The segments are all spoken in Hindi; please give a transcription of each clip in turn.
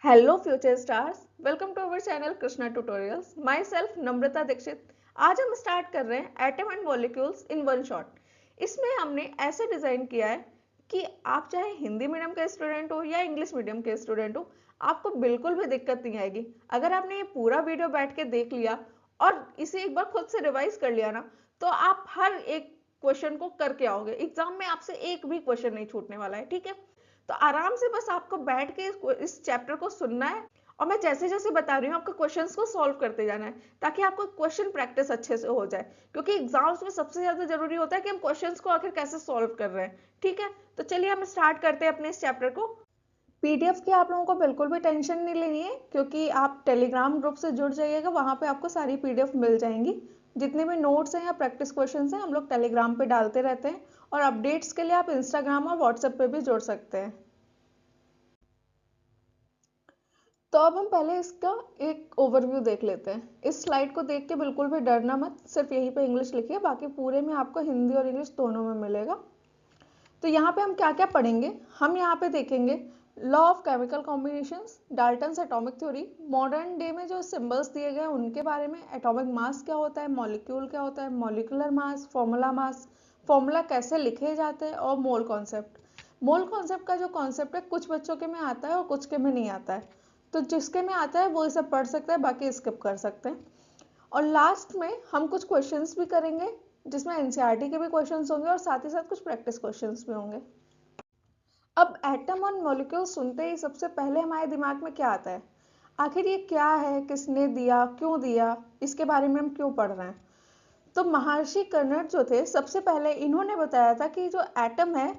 Hello future stars, welcome to our channel Krishna tutorials. Myself Namrata Dikshit. आज हम स्टार्ट कर रहे हैं atom and molecules in one shot. इसमें हमने ऐसे डिजाइन किया है कि आप चाहे हिंदी मीडियम के स्टूडेंट हो या इंग्लिश मीडियम के स्टूडेंट हो, आपको बिल्कुल भी दिक्कत नहीं आएगी। अगर आपने ये पूरा वीडियो बैठ के देख लिया और इसे एक बार खुद से रिवाइज कर लिया ना, तो आप हर एक क्वेश्चन को करके आओगे। एग्जाम में आपसे एक भी क्वेश्चन नहीं छूटने वाला है, ठीक है। तो आराम से बस आपको बैठ के इस चैप्टर को सुनना है और मैं जैसे जैसे बता रही हूँ आपको क्वेश्चंस को सॉल्व करते जाना है, ताकि आपको क्वेश्चन प्रैक्टिस अच्छे से हो जाए। क्योंकि एग्जाम्स में सबसे ज्यादा जरूरी होता है कि हम क्वेश्चंस को आखिर कैसे सॉल्व कर रहे हैं, ठीक है। तो चलिए हम स्टार्ट करते हैं अपने इस चैप्टर को। पीडीएफ की आप लोगों को बिल्कुल भी टेंशन नहीं लेनी है, क्योंकि आप टेलीग्राम ग्रुप से जुड़ जाइएगा, वहां पे आपको सारी पीडीएफ मिल जाएंगी। जितने भी नोट्स हैं या प्रैक्टिस क्वेश्चंस हैं हम लोग टेलीग्राम पे डालते रहते हैं, और अपडेट्स के लिए आप इंस्टाग्राम और व्हाट्सएप पे भी जुड़ सकते हैं। तो अब हम पहले इसका एक ओवरव्यू देख लेते हैं। इस स्लाइड को देख के बिल्कुल भी डरना मत, सिर्फ यहीं पे इंग्लिश लिखिए, बाकी पूरे में आपको हिंदी और इंग्लिश दोनों में मिलेगा। तो यहाँ पे हम क्या क्या पढ़ेंगे, हम यहाँ पे देखेंगे law of chemical combinations, Dalton's atomic theory, modern day में जो सिंबल्स दिए गए उनके बारे में, एटॉमिक मास क्या होता है, मॉलिक्यूल क्या होता है, मॉलिकुलर मास, फॉर्मूला कैसे लिखे जाते हैं, और मोल कॉन्सेप्ट। मोल कॉन्सेप्ट का जो कॉन्सेप्ट है कुछ बच्चों के में आता है और कुछ के में नहीं आता है, तो जिसके में आता है वो इसे पढ़ सकता है, बाकी स्किप कर सकते हैं। और लास्ट में हम कुछ क्वेश्चंस भी करेंगे, जिसमें एनसीईआरटी के भी क्वेश्चंस होंगे और साथ ही साथ कुछ प्रैक्टिस क्वेश्चंस भी होंगे। अब एटम और मॉलिक्यूल सुनते ही सबसे पहले हमारे दिमाग में क्या आता है, आखिर ये क्या है, किसने दिया, क्यों दिया, इसके बारे में हम क्यों पढ़ रहे हैं। तो महर्षि कर्णट जो थे, सबसे पहले इन्होंने बताया था कि जो एटम है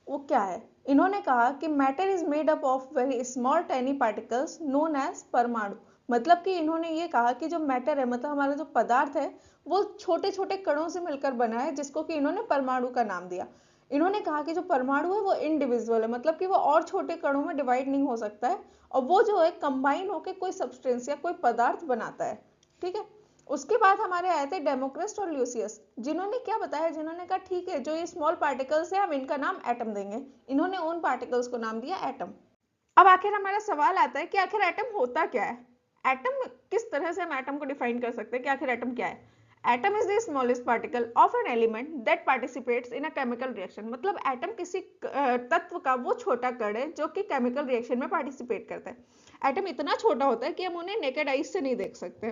वो क्या है। इन्होंने कहा कि matter is made up of very small tiny particles known as परमाणु। मतलब कि इन्होंने ये कहा कि जो मैटर है, मतलब हमारा जो पदार्थ है, वो छोटे छोटे कणों से मिलकर बना है, जिसको कि इन्होंने परमाणु का नाम दिया। इन्होंने कहा कि जो परमाणु है वो इनडिविजुअल है, मतलब कि वो और छोटे कणों में डिवाइड नहीं हो सकता है, और वो जो है कंबाइन होकर कोई सब्सटेंस या कोई पदार्थ बनाता है, ठीक है। उसके बाद हमारे आए थे डेमोक्रिस्ट और ल्यूसियस, जिन्होंने क्या बताया, जिन्होंने कहा ठीक है जो ये स्मॉल पार्टिकल्स है हम इनका नाम एटम देंगे। इन्होंने उन पार्टिकल्स को नाम दिया एटम। अब आखिर हमारा सवाल आता है कि आखिर एटम होता क्या है। एटम किस तरह से हम एटम को डिफाइन कर सकते हैं कि आखिर एटम क्या है। Atom is the smallest particle of an element that participates in a chemical reaction. मतलब एटम किसी तत्व का वो छोटा कण है जो कि केमिकल रिएक्शन में पार्टिसिपेट करता है। एटम इतना छोटा होता है कि हम उन्हें नेकेड आइज से नहीं देख सकते।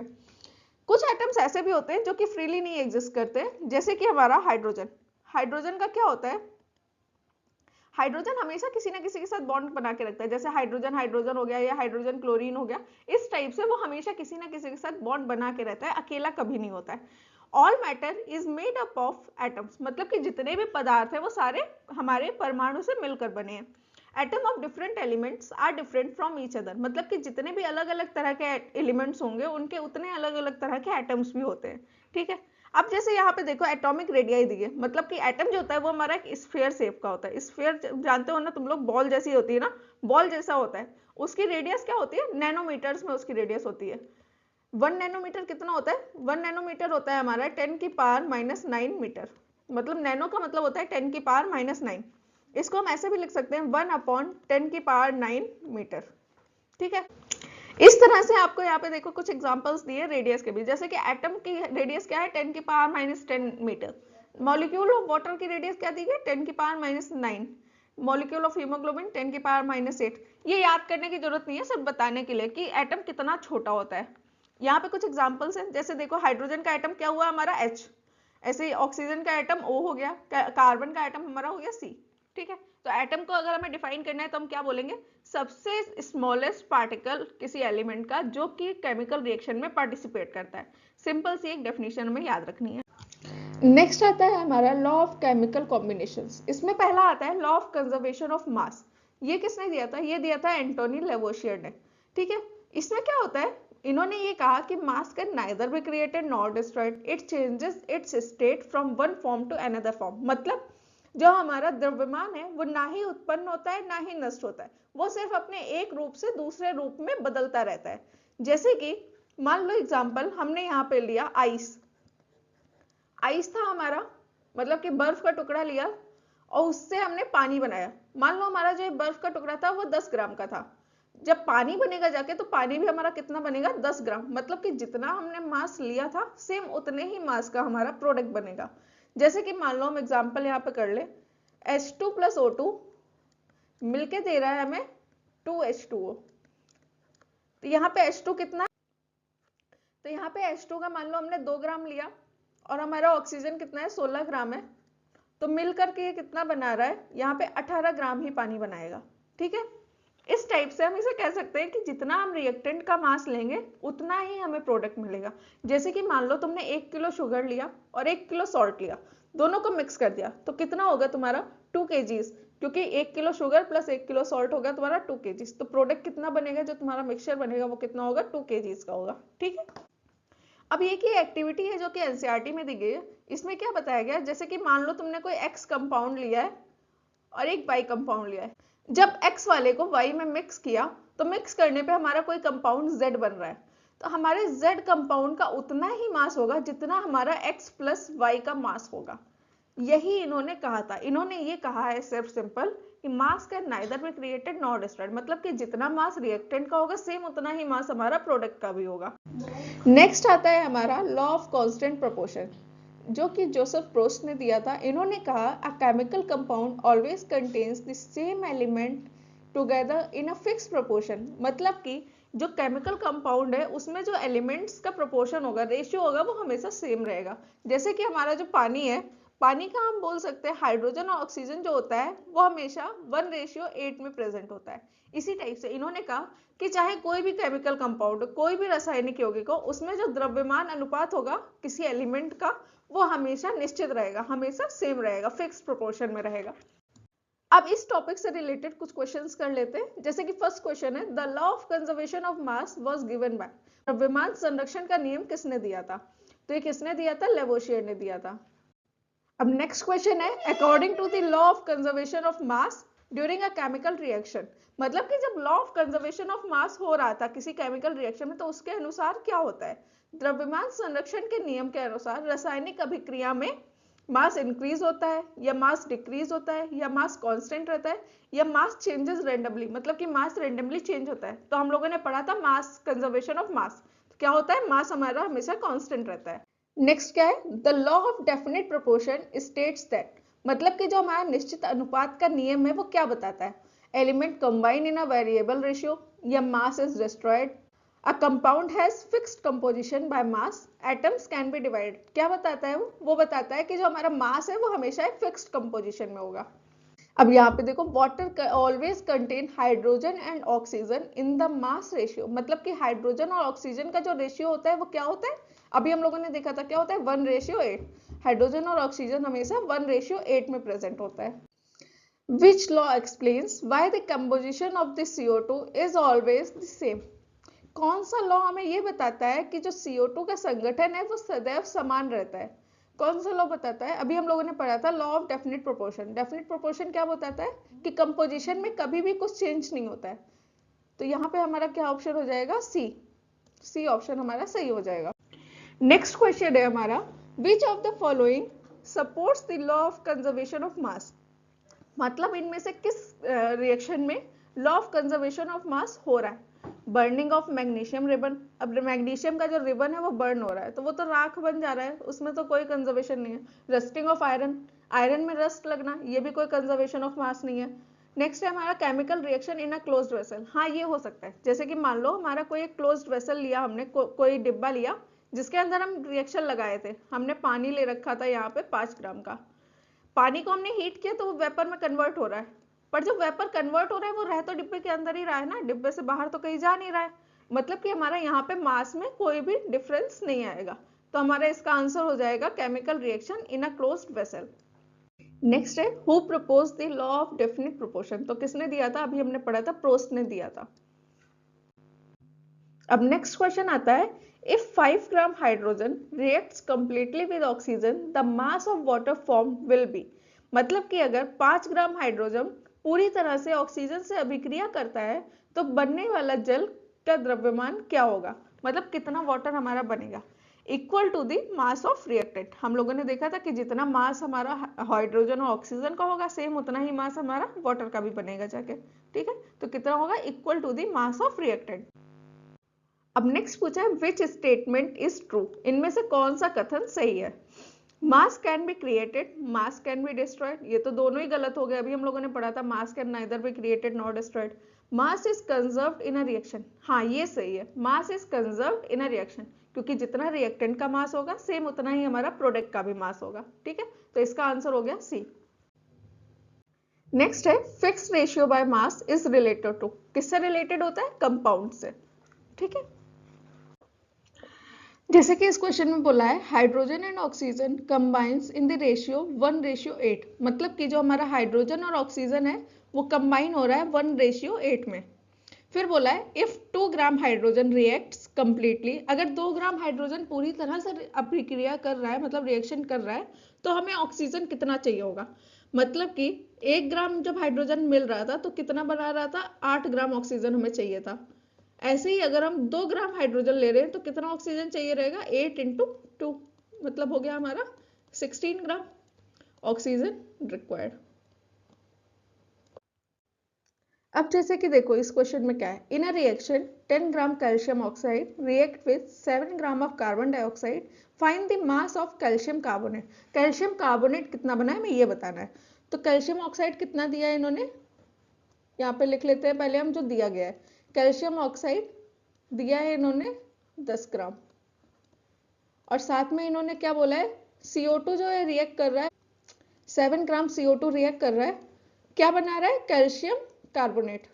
कुछ एटम्स ऐसे भी होते हैं जो कि फ्रीली नहीं एग्जिस्ट करते, जैसे कि हमारा हाइड्रोजन। हाइड्रोजन का क्या होता है, हाइड्रोजन हमेशा किसी ना किसी के साथ बॉन्ड बना के रखता है, जैसे हाइड्रोजन हाइड्रोजन हो गया या हाइड्रोजन क्लोरीन हो गया, इस टाइप से वो हमेशा किसी ना किसी के साथ बॉन्ड बना के रहता है, अकेला कभी नहीं होता है। All matter is made up of atoms, मतलब कि जितने भी पदार्थ है वो सारे हमारे परमाणु से मिलकर बने हैं। Atom of different elements are different from each other, मतलब कि जितने भी अलग अलग तरह के एलिमेंट्स होंगे उनके उतने अलग अलग तरह के एटम्स भी होते हैं, ठीक है। अब जैसे यहाँ पे देखो एटॉमिक रेडियाई दी है, मतलब कि एटम जो होता है वो हमारा एक स्फीयर शेप का होता है। स्फीयर जानते हो ना तुम लोग, बॉल जैसी होती है ना, बॉल जैसा होता है। उसकी रेडियस क्या होती है, नैनोमीटर्स में उसकी रेडियस होती है। 1 नैनोमीटर कितना होता है, 1 नैनोमीटर होता है हमारा 10⁻⁹ मीटर। मतलब नैनो का मतलब होता है 10⁻⁹। इसको हम ऐसे भी लिख सकते हैं 1/10⁹ मीटर, ठीक है। इस तरह से आपको यहाँ पे देखो कुछ एग्जांपल्स दिए रेडियस के भी, जैसे कि एटम की रेडियस क्या है 10⁻⁻10 मीटर। मॉलिक्यूल ऑफ वाटर की रेडियस क्या दी गई 10⁻⁹। Molecule of haemoglobin 10⁻⁸। ये याद करने की जरूरत नहीं है, सिर्फ बताने के लिए कि एटम कितना छोटा होता है। यहाँ पे कुछ एग्जांपल्स हैं, जैसे देखो हाइड्रोजन का एटम क्या हुआ हमारा H, ऐसे ही ऑक्सीजन का एटम O हो गया, कार्बन का एटम हमारा हो गया C, ठीक है। तो एटम को अगर हमें डिफाइन करना है तो हम क्या बोलेंगे, सबसे स्मॉलेस्ट पार्टिकल किसी एलिमेंट का जो कि केमिकल रिएक्शन में पार्टिसिपेट करता है। सिंपल सी एक डेफिनेशन हमें याद रखनी है। नेक्स्ट आता है हमारा लॉ ऑफ केमिकल कॉम्बिनेशंस। इसमें पहला आता है लॉ ऑफ कंजर्वेशन ऑफ मास। ये किसने दिया था, ये दिया था एंटोनी लेवोशियर ने, ठीक है। इसमें क्या होता है, इन्होंने ये कहा कि mass can neither be created nor destroyed, it changes its state from one form to another form. मतलब जो हमारा द्रव्यमान है वो ना ही उत्पन्न होता है ना ही नष्ट होता है, वो सिर्फ अपने एक रूप से दूसरे रूप में बदलता रहता है। जैसे कि मान लो एग्जांपल हमने यहाँ पे लिया आइस। आइस था हमारा, मतलब कि बर्फ का टुकड़ा लिया और उससे हमने पानी बनाया। मान लो हमारा जो बर्फ का टुकड़ा था वो 10 ग्राम का था। जब पानी बनेगा जाके तो पानी भी हमारा कितना बनेगा 10 ग्राम, मतलब कि जितना हमने मास लिया था सेम उतने ही मास का हमारा प्रोडक्ट बनेगा। जैसे कि मान लो हम एग्जांपल यहाँ पे कर ले, H2 प्लस O2 मिलके दे रहा है हमें 2H2O। तो यहाँ पे H2 कितना, तो यहाँ पे H2 का मान लो हमने 2 ग्राम लिया और हमारा ऑक्सीजन कितना है 16 ग्राम है, तो मिलकर के ये कितना बना रहा है, यहाँ पे 18 ग्राम ही पानी बनाएगा। ठीक है, इस टाइप से हम इसे कह सकते हैं कि जितना हम रिएक्टेंट का मास लेंगे उतना ही हमें प्रोडक्ट मिलेगा। जैसे कि मान लो तुमने 1 किलो शुगर लिया और 1 किलो सॉल्ट लिया, दोनों को मिक्स कर दिया, तो कितना होगा तुम्हारा 2 kgs, क्योंकि 1 kilo sugar plus 1 kilo salt होगा तुम्हारा 2 kgs। तो प्रोडक्ट कितना बनेगा, जो तुम्हारा मिक्सचर बनेगा वो कितना होगा 2 kgs का होगा। ठीक है, अब ये की एक्टिविटी है जो कि एनसीईआरटी में दी गई है, इसमें क्या बताया गया, जैसे कि मान लो तुमने कोई एक्स कंपाउंड लिया है और एक वाई कंपाउंड लिया है, जब एक्स वाले को वाई में मिक्स किया तो मिक्स करने पे हमारा कोई कंपाउंड जेड बन रहा है, तो हमारे जेड कंपाउंड का उतना ही मास होगा जितना हमारा एक्स प्लस वाई का मास होगा। यही इन्होंने कहा था, इन्होंने ये कहा है सिर्फ सिंपल कि mass can neither be created nor destroyed, मतलब कि जितना मास रिएक्टेंट का होगा सेम उतना ही मास हमारा प्रोडक्ट का भी होगा। नेक्स्ट आता है हमारा लॉ ऑफ कांस्टेंट प्रोपोर्शन, जो कि जोसेफ प्रोस्ट ने दिया था। इन्होंने कहा a chemical compound always contains the same element together in a fix proportion, मतलब कि जो केमिकल कंपाउंड है उसमें जो एलिमेंट्स का प्रोपोर्शन होगा, रेशियो होगा, वो हमेशा सेम रहेगा। जैसे कि हमारा जो पानी है, पानी का हम बोल सकते हैं हाइड्रोजन और ऑक्सीजन जो होता है वो हमेशा 1:8 में प्रेजेंट होता है। इसी टाइप से इन्होंने कहा कि चाहे कोई भी केमिकल कंपाउंड, कोई भी रासायनिक यौगिक हो, उसमें जो द्रव्यमान अनुपात होगा किसी एलिमेंट का वो हमेशा निश्चित रहेगा, हमेशा सेम रहेगा, फिक्स्ड प्रोपोर्शन में रहेगा। अब इस टॉपिक से रिलेटेड कुछ क्वेश्चंस कर लेते हैं। जैसे कि फर्स्ट क्वेश्चन है, the law of conservation of mass was given by, द्रव्यमान संरक्षण का नियम किसने दिया था, तो ये किसने दिया था, लेवोशियर ने दिया था। अब नेक्स्ट क्वेश्चन है, according to the law of conservation of mass during a chemical reaction, मतलब कि जब law of conservation of mass हो रहा था किसी केमिकल रिएक्शन में तो उसके अनुसार क्या होता है, द्रव्यमान संरक्षण के नियम के अनुसार रासायनिक अभिक्रिया में मास इंक्रीज होता है या मास डिक्रीज होता है या मास कांस्टेंट रहता है या मास चेंजेस रैंडमली, मतलब कि मास रैंडमली चेंज होता है। तो हम लोगों ने पढ़ा था मास कंजर्वेशन ऑफ मास, तो क्या होता है, मास हमारा हमेशा कांस्टेंट रहता है। नेक्स्ट क्या है, the law of definite proportion states that, मतलब कि जो हमारा निश्चित अनुपात का नियम है वो क्या बताता है, element combine in a variable ratio या mass is destroyed, a compound has fixed composition by mass, atoms can be divided, क्या बताता है वो बताता है कि जो हमारा मास है वो हमेशा एक फिक्स्ड कंपोजिशन में होगा। अब यहाँ पे देखो, water always contain hydrogen and oxygen in the mass ratio, मतलब कि हाइड्रोजन और ऑक्सीजन का जो रेशियो होता है वो क्या होता है, अभी हम लोगों ने देखा था क्या होता है 1:8, हाइड्रोजन और ऑक्सीजन हमेशा 1:8 में प्रेजेंट होता है। Which law explains why the composition of the CO2 is always the same, कौन सा लॉ हमें ये बताता है कि जो CO2 का संगठन है वो सदैव समान रहता है, कौन सा लॉ बताता है, अभी हम लोगों ने पढ़ा था law of definite proportion. Definite proportion क्या बताता है कि कंपोजिशन में कभी भी कुछ चेंज नहीं होता है, तो यहाँ पे हमारा क्या ऑप्शन हो जाएगा, सी ऑप्शन हमारा सही हो जाएगा। नेक्स्ट क्वेश्चन है हमारा, which of the following supports the law of conservation of मास, मतलब इनमें से किस रिएक्शन में law of conservation of mass हो रहा है, बर्निंग ऑफ मैग्नीशियम रिबन, अब मैग्नीशियम का जो रिबन है वो बर्न हो रहा है तो वो तो राख बन जा रहा है, उसमें तो कोई कंजर्वेशन नहीं है। रस्टिंग ऑफ आयरन, आयरन में रस्ट लगना, ये भी कोई कंजर्वेशन ऑफ मास नहीं है। नेक्स्ट है हमारा chemical reaction in a closed vessel, हाँ ये हो सकता है, जैसे कि मान लो हमारा कोई एक क्लोज्ड वेसल लिया हमने, कोई डिब्बा लिया जिसके अंदर हम रिएक्शन लगाए थे, हमने पानी ले रखा था यहाँ पे 5 ग्राम का, पानी को हमने हीट किया तो वो वेपर में कन्वर्ट हो रहा है, पर जो वेपर कन्वर्ट हो रहा है वो रह तो डिब्बे के अंदर ही रहा है ना, डिब्बे से बाहर तो कहीं जा नहीं रहा है, मतलब कि हमारा यहाँ पे मास में कोई भी डिफरेंस नहीं आएगा, तो हमारा इसका आंसर हो जाएगा chemical reaction in a closed vessel. Next है, who propose the law of definite proportion, तो किसने दिया था, अभी हमने पढ़ा था प्रोस्ट ने दिया था। अब नेक्स्ट क्वेश्चन आता है, if 5 gram hydrogen reacts completely with oxygen the mass of water formed will be, मतलब कि अगर 5 ग्राम हाइड्रोजन पूरी तरह से ऑक्सीजन से अभिक्रिया करता है तो बनने वाला जल का द्रव्यमान क्या होगा, मतलब कितना वाटर हमारा बनेगा। Equal to the mass of reactant. हम लोगों ने देखा था कि जितना मास हमारा हाइड्रोजन और ऑक्सीजन का होगा सेम उतना ही मास हमारा वाटर का भी बनेगा जाके, ठीक है। तो कितना होगा, equal to the mass of reactant. अब नेक्स्ट पूछा है विच स्टेटमेंट इज ट्रू, इनमें से कौन सा कथन सही है। मास can be created, mass can be destroyed, ये तो दोनों ही गलत हो गए। अभी हम लोगों ने पढ़ा था मास can neither be created nor destroyed. Mass is conserved in a reaction, हाँ ये सही है, mass is conserved in a reaction, क्योंकि जितना रिएक्टेंट का मास होगा सेम उतना ही हमारा प्रोडक्ट का भी मास होगा, ठीक है। तो इसका आंसर हो गया सी। नेक्स्ट है fixed ratio by mass is related to, किससे रिलेटेड होता है, कंपाउंड से, ठीक है। जैसे कि इस क्वेश्चन में बोला है hydrogen and oxygen combines in the ratio 1:8, मतलब कि जो हमारा हाइड्रोजन और ऑक्सीजन है वो कंबाइन हो रहा है 1:8 में। फिर बोला है if 2 gram hydrogen reacts completely, अगर 2 ग्राम हाइड्रोजन पूरी तरह से अभिक्रिया कर रहा है, मतलब रिएक्शन कर रहा है, तो हमें ऑक्सीजन कितना चाहिए होगा। मतलब कि 1 ग्राम जब हाइड्रोजन मिल रहा था तो कितना बना रहा था, 8 ग्राम ऑक्सीजन हमें चाहिए था। ऐसे ही अगर हम 2 ग्राम हाइड्रोजन ले रहे हैं तो कितना ऑक्सीजन चाहिए रहेगा, 8 × 2, मतलब हो गया हमारा 16 ग्राम ऑक्सीजन रिक्वायर्ड। अब जैसे कि देखो इस क्वेश्चन में क्या है, in a reaction 10 gram calcium oxide react with 7 gram of carbon dioxide, find the mass of calcium carbonate. Calcium carbonate कितना बना है हमें ये बताना है। तो कैल्शियम ऑक्साइड कितना दिया है इन्होंने, यहाँ पे लिख लेते हैं पहले हम जो दिया गया है। कैल्शियम ऑक्साइड दिया है इन्होंने 10 ग्राम, और साथ में इन्होंने क्या बोला है, CO2 जो है रिएक्ट कर रहा है, 7 ग्राम CO2 रिएक्ट कर रहा है, क्या बना रहा है, कैल्शियम कार्बोनेट।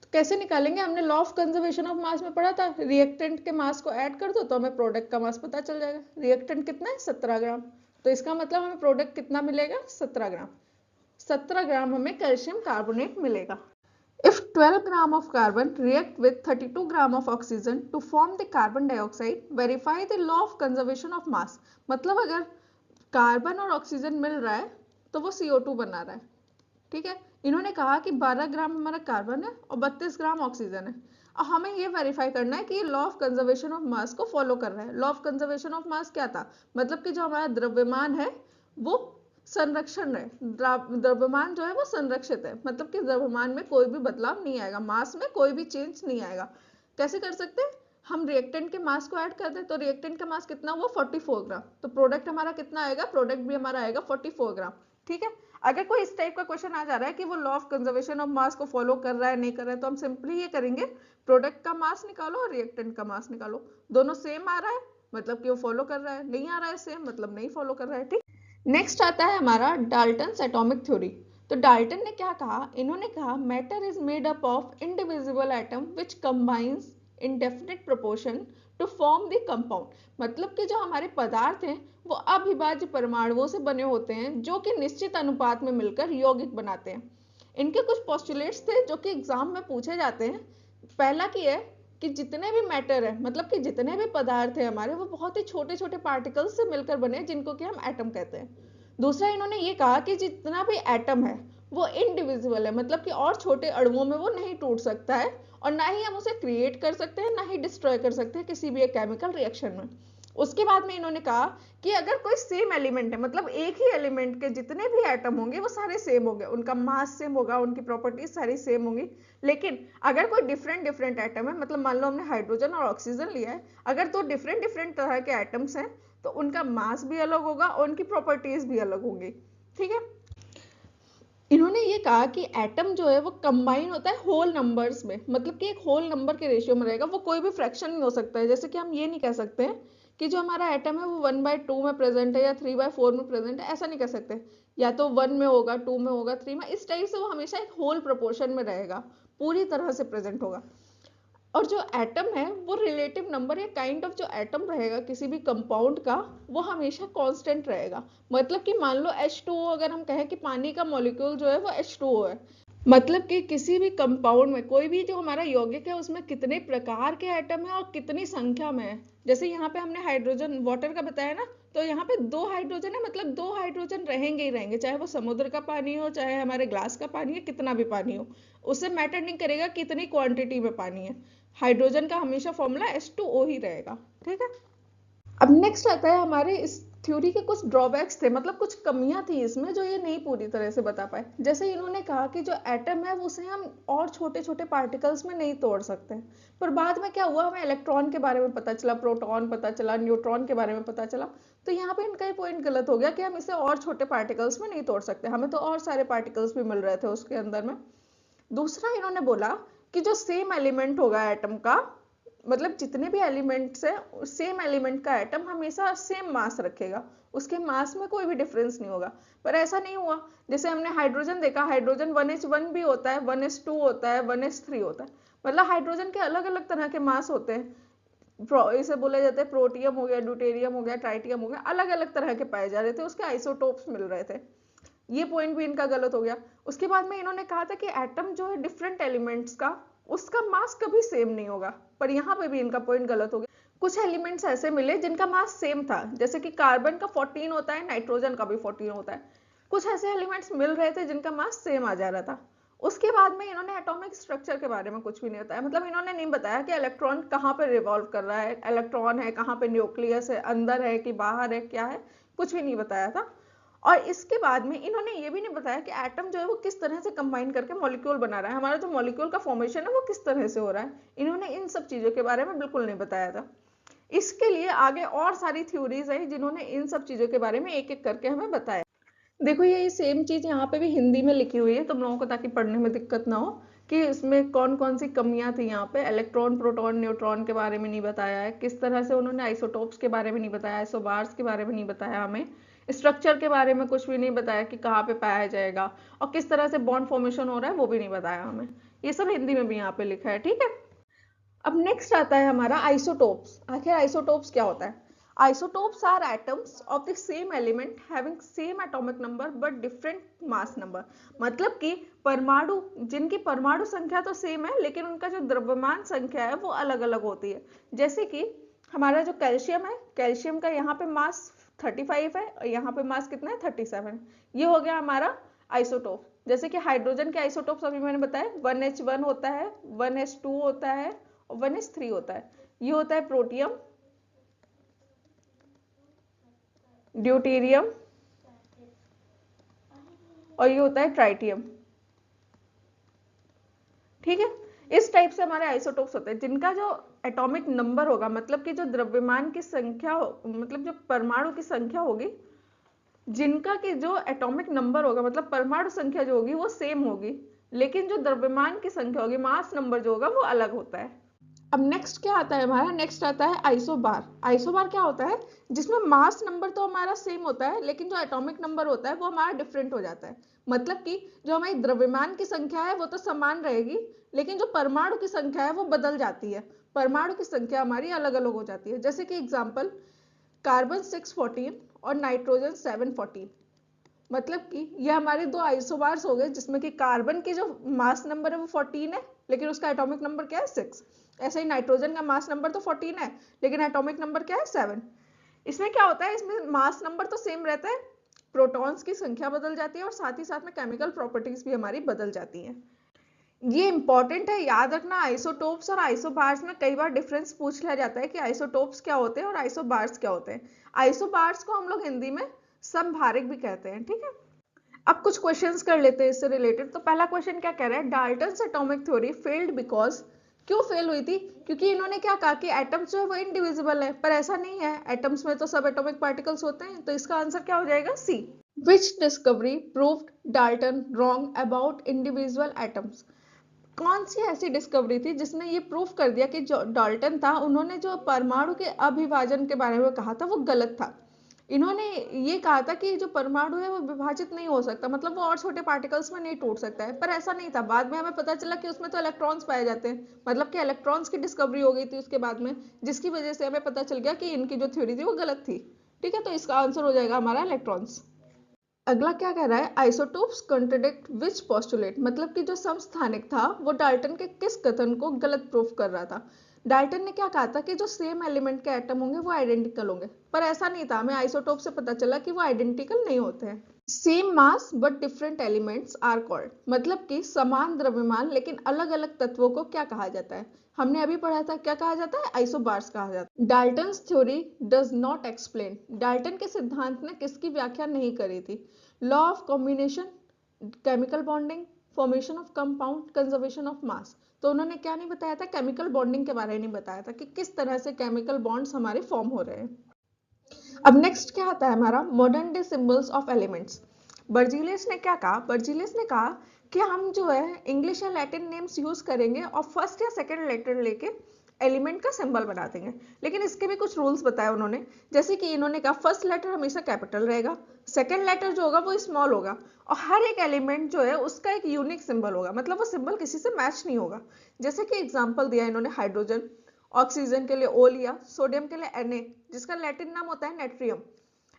तो कैसे निकालेंगे, हमने लॉ ऑफ कंजर्वेशन ऑफ मास में पढ़ा था, रिएक्टेंट के मास को ऐड कर दो तो हमें प्रोडक्ट का मास पता चल जाएगा। रिएक्टेंट कितना है, 17 ग्राम, तो इसका मतलब हमें प्रोडक्ट कितना मिलेगा, 17 ग्राम। 17 ग्राम हमें कैल्शियम कार्बोनेट मिलेगा। If 12 gram of carbon react with 32 gram of oxygen to form the carbon dioxide, verify the law of conservation of mass। मतलब अगर कार्बन और ऑक्सीजन मिल रहा है तो वो CO2 बना रहा है, ठीक है। इन्होंने कहा कि 12 ग्राम हमारा कार्बन है और 32 ग्राम ऑक्सीजन है, और हमें ये वेरीफाई करना है कि ये लॉ ऑफ कंजर्वेशन ऑफ मास को फॉलो कर रहा है। लॉ ऑफ कंजर्वेशन ऑफ मास क्या था, मतलब कि जो हमारा द्रव्यमान है वो संरक्षण है, द्रव्यमान जो है वो संरक्षित है, मतलब कि द्रव्यमान में कोई भी बदलाव नहीं आएगा, मास में कोई भी चेंज नहीं आएगा। कैसे कर सकते हैं, हम रिएक्टेंट के मास को ऐड कर दें तो रिएक्टेंट का मास कितना हुआ, 44 ग्राम, तो प्रोडक्ट हमारा कितना आएगा, प्रोडक्ट भी हमारा आएगा 44 ग्राम, ठीक है। अगर कोई इस टाइप का क्वेश्चन आ जा रहा है कि वो लॉ ऑफ कंजर्वेशन ऑफ मास को फॉलो कर रहा है नहीं कर रहा है, तो हम सिंपली ये करेंगे, प्रोडक्ट का मास निकालो और रिएक्टेंट का मास निकालो, दोनों सेम आ रहा है मतलब कि वो फॉलो कर रहा है, नहीं आ रहा है सेम मतलब नहीं फॉलो कर रहा है, ठीक। नेक्स्ट आता है हमारा डाल्टन्स एटॉमिक थ्योरी। तो डाल्टन ने क्या कहा, इन्होंने कहा matter is made up of indivisible atom which combines in definite proportion to form the compound. मतलब कि जो हमारे पदार्थ हैं वो अविभाज्य परमाणुओं से बने होते हैं जो कि निश्चित अनुपात में मिलकर यौगिक बनाते हैं। इनके कुछ पोस्टुलेट्स थे जो कि एग्जाम में पूछे जाते हैं। पहला की है कि जितने भी मैटर है, मतलब कि जितने भी पदार्थ है हमारे, वो बहुत ही छोटे छोटे पार्टिकल्स से मिलकर बने जिनको कि हम एटम कहते हैं। दूसरा इन्होंने ये कहा कि जितना भी एटम है वो इनडिविजिबल है, मतलब कि और छोटे अणुओं में वो नहीं टूट सकता है, और ना ही हम उसे क्रिएट कर सकते हैं ना ही डिस्ट्रॉय कर सकते हैं किसी भी एक केमिकल रिएक्शन में। उसके बाद में इन्होंने कहा कि अगर कोई सेम एलिमेंट है, मतलब एक ही एलिमेंट के जितने भी एटम होंगे वो सारे सेम होंगे, उनका मास सेम होगा, उनकी प्रॉपर्टीज सारी सेम होंगी, लेकिन अगर कोई डिफरेंट डिफरेंट एटम है, मतलब मान लो हमने हाइड्रोजन और ऑक्सीजन लिया है, अगर तो डिफरेंट डिफरेंट तरह के एटम्स हैं तो उनका मास भी अलग होगा और उनकी प्रॉपर्टीज भी अलग होंगी, ठीक है। इन्होंने ये कहा कि एटम जो है वो कंबाइन होता है होल नंबर्स में, मतलब कि एक होल नंबर के रेशियो में रहेगा, वो कोई भी फ्रैक्शन नहीं हो सकता है। जैसे कि हम ये नहीं कह सकते हैं कि जो हमारा एटम है वो 1/2 में प्रेजेंट है या 3/4 में प्रेजेंट है, ऐसा नहीं कह सकते। या तो 1 में होगा, 2 में होगा, 3 में, इस टाइप से वो हमेशा एक होल प्रोपोर्शन में रहेगा, पूरी तरह से प्रेजेंट होगा। और जो एटम है वो रिलेटिव नंबर या काइंड ऑफ जो एटम रहेगा किसी भी कंपाउंड का, वो हमेशा कांस्टेंट रहेगा। मतलब कि मान लो H2O, अगर हम कहें कि पानी का मॉलिक्यूल जो है वो H2O है, मतलब कि किसी भी कंपाउंड में कोई भी जो हमारा यौगिक है उसमें कितने प्रकार के एटम है और कितनी संख्या में है। जैसे यहाँ पे हमने हाइड्रोजन वाटर का बताया ना, तो यहाँ पे 2 हाइड्रोजन है, मतलब 2 हाइड्रोजन रहेंगे ही रहेंगे, चाहे वो समुद्र का पानी हो, चाहे हमारे ग्लास का पानी है, कितना भी पानी हो, उससे मैटर नहीं करेगा कितनी क्वांटिटी में पानी है, हाइड्रोजन का हमेशा फॉर्मूला H2O ही रहेगा। ठीक है, अब नेक्स्ट आता है हमारे इस थ्योरी के कुछ ड्रॉबैक्स थे, मतलब कुछ कमियां थी इसमें जो ये नहीं पूरी तरह से बता पाए। जैसे इन्होंने कहा कि जो एटम है उसे हम और छोटे छोटे पार्टिकल्स में नहीं तोड़ सकते, पर बाद में क्या हुआ, हमें इलेक्ट्रॉन के बारे में पता चला, प्रोटॉन पता चला, न्यूट्रॉन के बारे में पता चला, तो यहाँ पे इनका ही पॉइंट गलत हो गया कि हम इसे और छोटे पार्टिकल्स में नहीं तोड़ सकते, हमें तो और सारे पार्टिकल्स भी मिल रहे थे उसके अंदर में। दूसरा इन्होंने बोला कि जो सेम एलिमेंट होगा एटम का, मतलब जितने भी एलिमेंट्स है सेम एलिमेंट का एटम हमेशा सेम मास रखेगा, उसके मास में कोई भी डिफरेंस नहीं होगा, पर ऐसा नहीं हुआ। जैसे हमने हाइड्रोजन देखा, हाइड्रोजन 1h1 भी होता है, 1h2 होता है, 1h3 होता है, मतलब हाइड्रोजन के अलग अलग तरह के मास होते हैं। इसे बोले जाते हैं प्रोटियम हो गया, ड्यूटेरियम हो गया, ट्राइटियम हो गया, अलग अलग तरह के पाए जा रहे थे, उसके आइसोटोप्स मिल रहे थे, ये पॉइंट भी इनका गलत हो गया। उसके बाद में इन्होंने कहा था कि एटम जो है डिफरेंट एलिमेंट्स का, उसका मास कभी सेम नहीं होगा, पर यहाँ पे भी इनका पॉइंट गलत हो गया। कुछ एलिमेंट्स ऐसे मिले जिनका मास सेम था, जैसे कि कार्बन का 14 होता है, नाइट्रोजन का भी 14 होता है, कुछ ऐसे एलिमेंट्स मिल रहे थे जिनका मास सेम आ जा रहा था। उसके बाद में इन्होंने एटॉमिक स्ट्रक्चर के बारे में कुछ भी नहीं बताया, मतलब इन्होंने नहीं बताया कि इलेक्ट्रॉन कहाँ पर रिवॉल्व कर रहा है, इलेक्ट्रॉन है कहाँ पे, न्यूक्लियस है, अंदर है कि बाहर है, क्या है, कुछ भी नहीं बताया था। और इसके बाद में इन्होंने ये भी नहीं बताया कि एटम जो है वो किस तरह से कंबाइन करके मॉलिक्यूल बना रहा है, हमारा जो मॉलिक्यूल का फॉर्मेशन है वो किस तरह से हो रहा है, इन्होंने इन सब चीजों के बारे में बिल्कुल नहीं बताया था। इसके लिए आगे और सारी थ्योरीज है जिन्होंने इन सब चीजों के बारे में एक एक करके हमें बताया। देखो ये सेम चीज यहाँ पे भी हिंदी में लिखी हुई है तुम लोगों को, ताकि पढ़ने में दिक्कत ना हो कि इसमें कौन कौन सी कमियां थी। यहाँ पे इलेक्ट्रॉन, प्रोटॉन, न्यूट्रॉन के बारे में नहीं बताया है, किस तरह से उन्होंने आइसोटोप्स के बारे में नहीं बताया, आइसोबार्स के बारे में नहीं बताया, हमें स्ट्रक्चर के बारे में कुछ भी नहीं बताया कि कहाँ पे पाया जाएगा, और किस तरह से बॉन्ड फॉर्मेशन हो रहा है वो भी नहीं बताया हमें। ये सब हिंदी में भी यहाँ पे लिखा है। ठीक है, अब नेक्स्ट आता है हमारा आइसोटोप्स। आखिर आइसोटोप्स क्या होता है? Isotopes are atoms of the same element having same atomic number but different mass number. मतलब कि परमाणु, जिनकी परमाणु संख्या तो सेम है लेकिन उनका जो द्रव्यमान संख्या है वो अलग अलग होती है। जैसे कि हमारा जो कैल्शियम है, कैल्शियम का यहाँ पे मास 35 है और यहाँ पे मास कितना है 37। ये हो गया हमारा आइसोटोप। जैसे कि हाइड्रोजन के आइसोटोप्स अभी मैंने बताया 1h1 होता है, 1h2 होता है और 1h3 होता है। ये होता है प्रोटियम, ड्यूटेरियम और ये होता है ट्राइटियम। ठीक है, इस टाइप से हमारे आइसोटोप्स होते हैं जिनका जो एटॉमिक नंबर होगा, मतलब कि जो द्रव्यमान की संख्या हो, मतलब जो परमाणु की संख्या होगी, जिनका कि जो एटॉमिक नंबर होगा, मतलब परमाणु संख्या जो होगी वो सेम होगी, लेकिन जो द्रव्यमान की संख्या होगी, मास नंबर जो होगा वो अलग होता है। अब नेक्स्ट क्या आता है हमारा? नेक्स्ट आता है आइसोबार। आइसोबार क्या होता है? जिसमें मास नंबर तो हमारा सेम होता है लेकिन जो एटॉमिक नंबर होता है वो हमारा डिफरेंट हो जाता है। मतलब कि जो हमारी द्रव्यमान की संख्या है वो तो समान रहेगी, लेकिन जो परमाणु की संख्या है वो बदल जाती है, परमाणु की संख्या हमारी अलग अलग हो जाती है। जैसे कि एग्जाम्पल, कार्बन 614 और नाइट्रोजन 714। मतलब कि ये हमारे दो आइसोबार्स हो गए जिसमें कि कार्बन की जो मास नंबर है वो 14 है लेकिन उसका एटॉमिक नंबर क्या है 6। ऐसे ही नाइट्रोजन का मास नंबर तो 14 है लेकिन एटॉमिक नंबर क्या है 7। इसमें क्या होता है, इसमें मास नंबर तो सेम रहता है, प्रोटॉन्स की संख्या बदल जाती है और साथ ही साथ में केमिकल प्रॉपर्टीज भी हमारी बदल जाती हैं। ये इंपॉर्टेंट है, याद रखना। आइसोटोप्स और आइसोबार्स में कई बार डिफरेंस पूछ लिया जाता है कि आइसोटोप्स क्या होते हैं और आइसोबार्स क्या होते हैं। आइसोबार्स को हम लोग हिंदी में समभारिक भी कहते हैं। ठीक है, अब कुछ क्वेश्चंस कर लेते हैं इससे रिलेटेड। तो पहला क्वेश्चन क्या कह रहा है, Dalton's atomic theory failed because, क्यों फेल हुई थी? क्योंकि इन्होंने क्या कहा कि एटम्स जो है वो इनडिविजिबल है, पर ऐसा नहीं है, एटम्स में तो सब एटॉमिक पार्टिकल्स होते हैं। तो इसका आंसर क्या हो जाएगा? C. Which discovery proved Dalton wrong about individual atoms? कौन सी ऐसी डिस्कवरी थी जिसने ये प्रूफ कर दिया कि जो डाल्टन था उन्होंने जो परमाणु के अविभाजन के बारे में कहा था वो गलत था। इन्होंने ये कहा था कि जो परमाणु है वो विभाजित नहीं हो सकता, मतलब वो और छोटे पार्टिकल्स में नहीं टूट सकता है, पर ऐसा नहीं था। बाद में हमें पता चला कि उसमें तो इलेक्ट्रॉन्स पाए जाते हैं, मतलब कि इलेक्ट्रॉन्स की डिस्कवरी हो गई थी उसके बाद में, जिसकी वजह से हमें पता चल गया कि इनकी जो थ्योरी थी वो गलत थी। ठीक है, तो इसका आंसर हो जाएगा हमारा इलेक्ट्रॉन्स। अगला क्या कह रहा है, आइसोटोप्स कॉन्ट्रडिक्ट विच पोस्टुलेट? मतलब कि जो समस्थानिक था वो डाल्टन के किस कथन को गलत प्रूफ कर रहा था? डाल्टन ने क्या कहा था कि जो सेम एलिमेंट के एटम होंगे वो आइडेंटिकल होंगे, पर ऐसा नहीं था, हमें आइसोटोप से पता चला कि वो आइडेंटिकल नहीं होते हैं। Same mass but different elements are called, मतलब कि समान द्रव्यमान लेकिन अलग अलग तत्वों को क्या कहा जाता है? हमने अभी पढ़ा था, क्या कहा जाता है? आइसोबार्स कहा जाता है। Dalton's theory does not explain, Dalton के सिद्धांत ने किसकी व्याख्या नहीं करी थी? Law of combination, chemical bonding, formation of compound, conservation of मास। तो उन्होंने क्या नहीं बताया था? केमिकल बॉन्डिंग के बारे में नहीं बताया था कि किस तरह से केमिकल बॉन्ड्स हमारे फॉर्म हो रहे हैं। अब नेक्स्ट क्या आता है हमारा? Modern day symbols of elements. Berzelius ने क्या कहा? बर्जीलियस ने कहा कि हम जो है इंग्लिश या लैटिन नेम्स यूज करेंगे और फर्स्ट या सेकंड लेटर लेके एलिमेंट का सिंबल बना देंगे, लेकिन इसके भी कुछ रूल्स बताए उन्होंने। जैसे कि इन्होंने कहा फर्स्ट लेटर हमेशा कैपिटल रहेगा, सेकंड लेटर जो होगा वो स्मॉल होगा, और हर एक एलिमेंट जो है उसका एक यूनिक सिंबल होगा, मतलब वो सिंबल किसी से मैच नहीं होगा। जैसे कि एग्जांपल दिया इन्होंने हाइड्रोजन, ऑक्सीजन के लिए ओ लिया, सोडियम के लिए Na जिसका लैटिन नाम होता है नेट्रियम,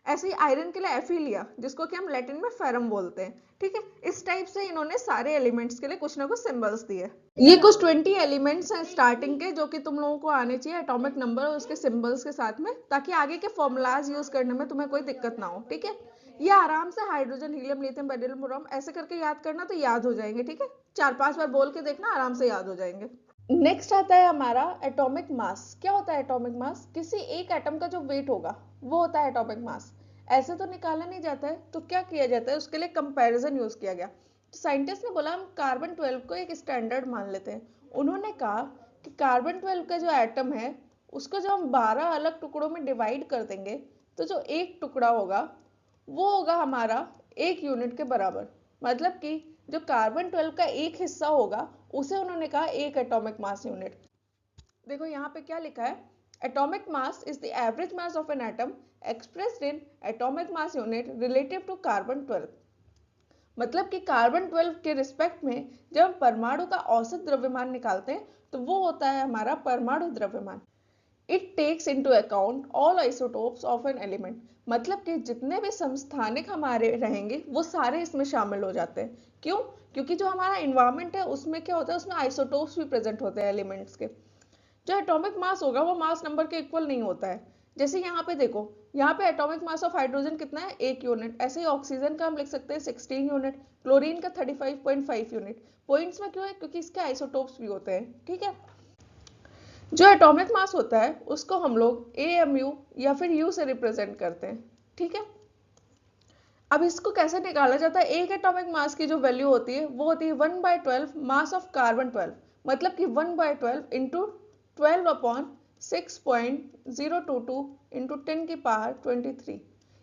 ऐसे ही आयरन के लिए Fe लिया जिसको कि हम लैटिन में फेरम बोलते हैं। ठीक है, इस टाइप से इन्होंने सारे एलिमेंट्स के लिए कुछ ना कुछ सिंबल्स दिए। ये कुछ 20 एलिमेंट्स हैं स्टार्टिंग के, जो कि तुम लोगों को आने चाहिए एटॉमिक नंबर और उसके सिंबल्स के साथ में, ताकि आगे के फॉर्मूलाज यूज करने में तुम्हें कोई दिक्कत ना हो। ठीक है, ये आराम से hydrogen, helium, lithium, beryllium, boron ऐसे करके याद करना तो याद हो जाएंगे। ठीक है, 4-5 बार बोल के देखना, आराम से याद हो जाएंगे। नेक्स्ट आता है हमारा एटॉमिक मास। क्या होता है एटॉमिक मास? किसी एक एटम का जो वेट होगा वो होता है एटॉमिक मास। ऐसे तो निकाला नहीं जाता है, तो क्या किया जाता है? उसके लिए कंपैरिजन यूज किया गया। तो साइंटिस्ट ने बोला हम कार्बन 12 को एक स्टैंडर्ड मान लेते हैं। उन्होंने कहा कि कार्बन 12 का जो एटम है उसको जब हम 12 अलग टुकड़ों में डिवाइड कर देंगे तो जो एक टुकड़ा होगा वो होगा हमारा 1 यूनिट के बराबर। मतलब कि जो कार्बन 12 का एक हिस्सा होगा उसे उन्होंने कहा 1 एटॉमिक मास यूनिट। देखो यहाँ पे क्या लिखा है? Atomic mass is the average mass of an atom expressed in atomic mass unit relative to carbon 12। मतलब कि कार्बन 12 के रिस्पेक्ट में जब हम परमाणु का औसत द्रव्यमान निकालते हैं तो वो होता है हमारा परमाणु द्रव्यमान। It takes into account all isotopes of an element, मतलब कि जितने भी समस्थानिक हमारे रहेंगे वो सारे इसमें शामिल हो जाते हैं। क्यों? क्योंकि जो हमारा इन्वायरमेंट है उसमें क्या होता है, उसमें आइसोटोप्स भी प्रेजेंट होते हैं एलिमेंट्स के। जो एटॉमिक मास होगा वो मास नंबर के इक्वल नहीं होता है। जैसे यहाँ पे देखो, यहाँ पे एटॉमिक मास ऑफ हाइड्रोजन कितना है? 1 यूनिट। ऐसे ही ऑक्सीजन का हम लिख सकते हैं 16 यूनिट, क्लोरीन का 35.5 यूनिट। पॉइंट्स में क्यों है? क्योंकि इसके आइसोटोप्स भी होते हैं। ठीक है, जो एटॉमिक मास होता है उसको हम लोग AMU या फिर U से रिप्रेजेंट करते हैं। ठीक है, अब इसको कैसे निकाला जाता है? एक एटॉमिक मास की जो वैल्यू होती है वो होती है 1/12 मास ऑफ कार्बन 12, मतलब कि 1/12 इंटू 12 अपॉन 6.022 इंटू 10 की पावर 23।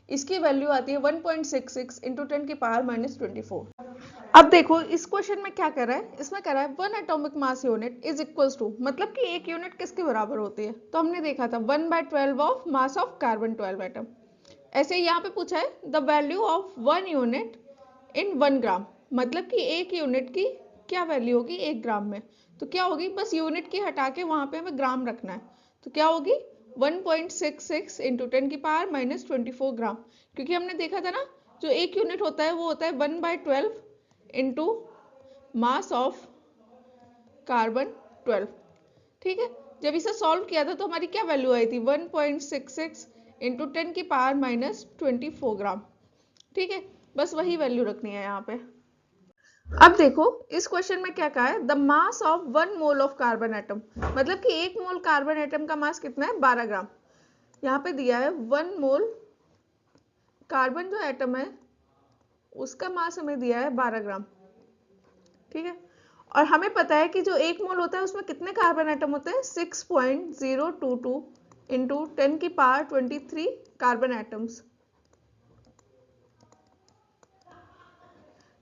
इसकी वैल्यू आती है 1.66 इंटू 10 की पावर -24। अब देखो इस क्वेश्चन में क्या कर रहा है, इसमें कह रहा है 1 atomic mass unit is equals to, मतलब कि एक यूनिट किसके बराबर होती है? तो हमने देखा था 1/12 of mass of carbon 12 atom. ऐसे यहाँ पे पूछा है the value of 1 unit in 1 ग्राम, मतलब कि एक यूनिट की क्या वैल्यू होगी 1 ग्राम में? तो क्या होगी? बस यूनिट की हटा के वहां पे हमें ग्राम रखना है, तो क्या होगी? 1.66 इंटू 10 की पावर -24 ग्राम, क्योंकि हमने देखा था ना जो एक यूनिट होता है वो होता है 1/12 इंटू मास ऑफ कार्बन 12। ठीक है, जब इसे सॉल्व किया था तो हमारी क्या वैल्यू आई थी? 1.66 इंटू 10 की पावर -24 ग्राम। ठीक है, बस वही वैल्यू रखनी है यहाँ पे। अब देखो इस क्वेश्चन में क्या कहा है? The mass of 1 mole of carbon atom, मतलब कि 1 मोल कार्बन एटम का मास कितना है? 12 ग्राम। यहाँ पे दिया है 1 मोल कार्बन जो एटम है उसका मास हमें दिया है 12 ग्राम। ठीक है, और हमें पता है कि जो 1 मोल होता है उसमें कितने कार्बन एटम होते हैं? 6.022 इंटू 10 की पावर 23 कार्बन एटम्स।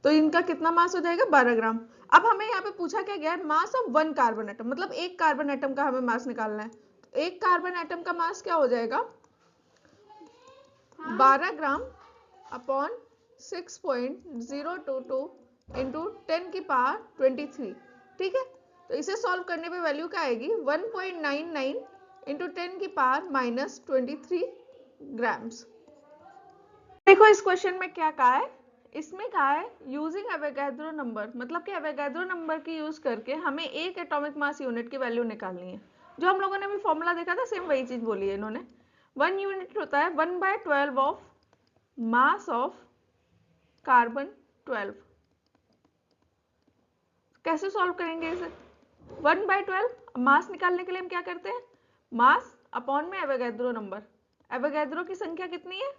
तो इनका कितना मास हो जाएगा? 12 ग्राम। अब हमें यहाँ पे पूछा क्या गया है? मास ऑफ 1 कार्बन एटम, मतलब एक कार्बन एटम का हमें मास निकालना है। तो एक कार्बन एटम का मास क्या हो जाएगा? 12 ग्राम अपॉन 6.022 इंटू 10 की पावर 23। ठीक है, तो इसे सॉल्व करने पे वैल्यू क्या आएगी? 1.99 इंटू 10 की पावर -23 ग्राम्स। देखो इस क्वेश्चन में क्या कहा है, इसमें कहा है यूजिंग एवोगाड्रो नंबर, मतलब कि एवोगाड्रो नंबर की यूज करके हमें एक एटॉमिक मास यूनिट की वैल्यू निकालनी है। जो हम लोगों ने अभी फॉर्मूला देखा था सेम वही चीज बोली है इन्होंने। 1 यूनिट होता है 1/12 ऑफ मास ऑफ कार्बन 12। कैसे सॉल्व करेंगे इसे? 1/12 मास निकालने के लिए हम क्या करते हैं, मास अपॉन में एवोगैड्रो नंबर। एवोगैड्रो की संख्या कितनी है?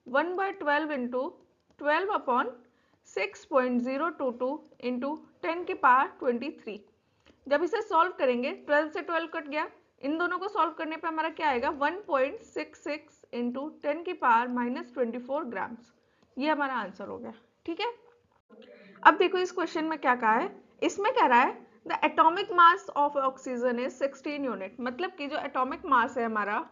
1/12 इंटू 12 अपॉन 6.022 इंटू 10 की पावर 23। जब इसे सॉल्व करेंगे 12 से 12 कट गया, इन दोनों को सॉल्व करने पे हमारा क्या आएगा 1.66 इंटू 10 की पावर -24 ग्राम्स। ये हमारा आंसर हो गया। ठीक है, अब देखो इस क्वेश्चन में क्या कहा है, इसमें कह रहा है the atomic mass of oxygen is 16 unit. मतलब कि जो एटॉमिक मास है हमारा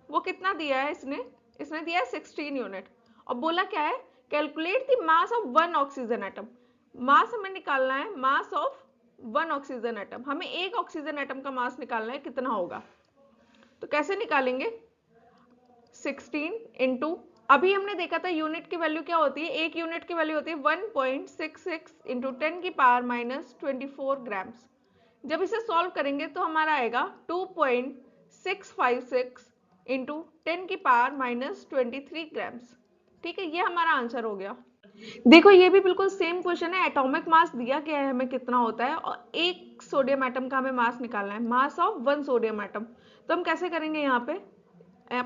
वो कितना दिया है इसने दिया है 16 यूनिट। और बोला क्या है, calculate the mass of 1 oxygen atom. Mass हमें निकालना है, मास ऑफ 1 ऑक्सीजन एटम। हमें एक ऑक्सीजन एटम का मास निकालना है, कितना होगा। तो कैसे निकालेंगे, 16 इंटू, अभी हमने देखा था यूनिट की वैल्यू क्या होती है, एक यूनिट की वैल्यू होती है 1.66 इंटू 10 की पावर -24 ग्राम्स। जब इसे सॉल्व करेंगे तो हमारा आएगा 2.656 इंटू 10 की पावर -23 ग्राम्स। ठीक है, ये हमारा आंसर हो गया। देखो ये भी बिल्कुल सेम क्वेश्चन है, एटॉमिक मास दिया गया है हमें कितना होता है और एक सोडियम एटम का हमें मास निकालना है, मास ऑफ 1 सोडियम एटम। तो हम कैसे करेंगे, यहाँ पे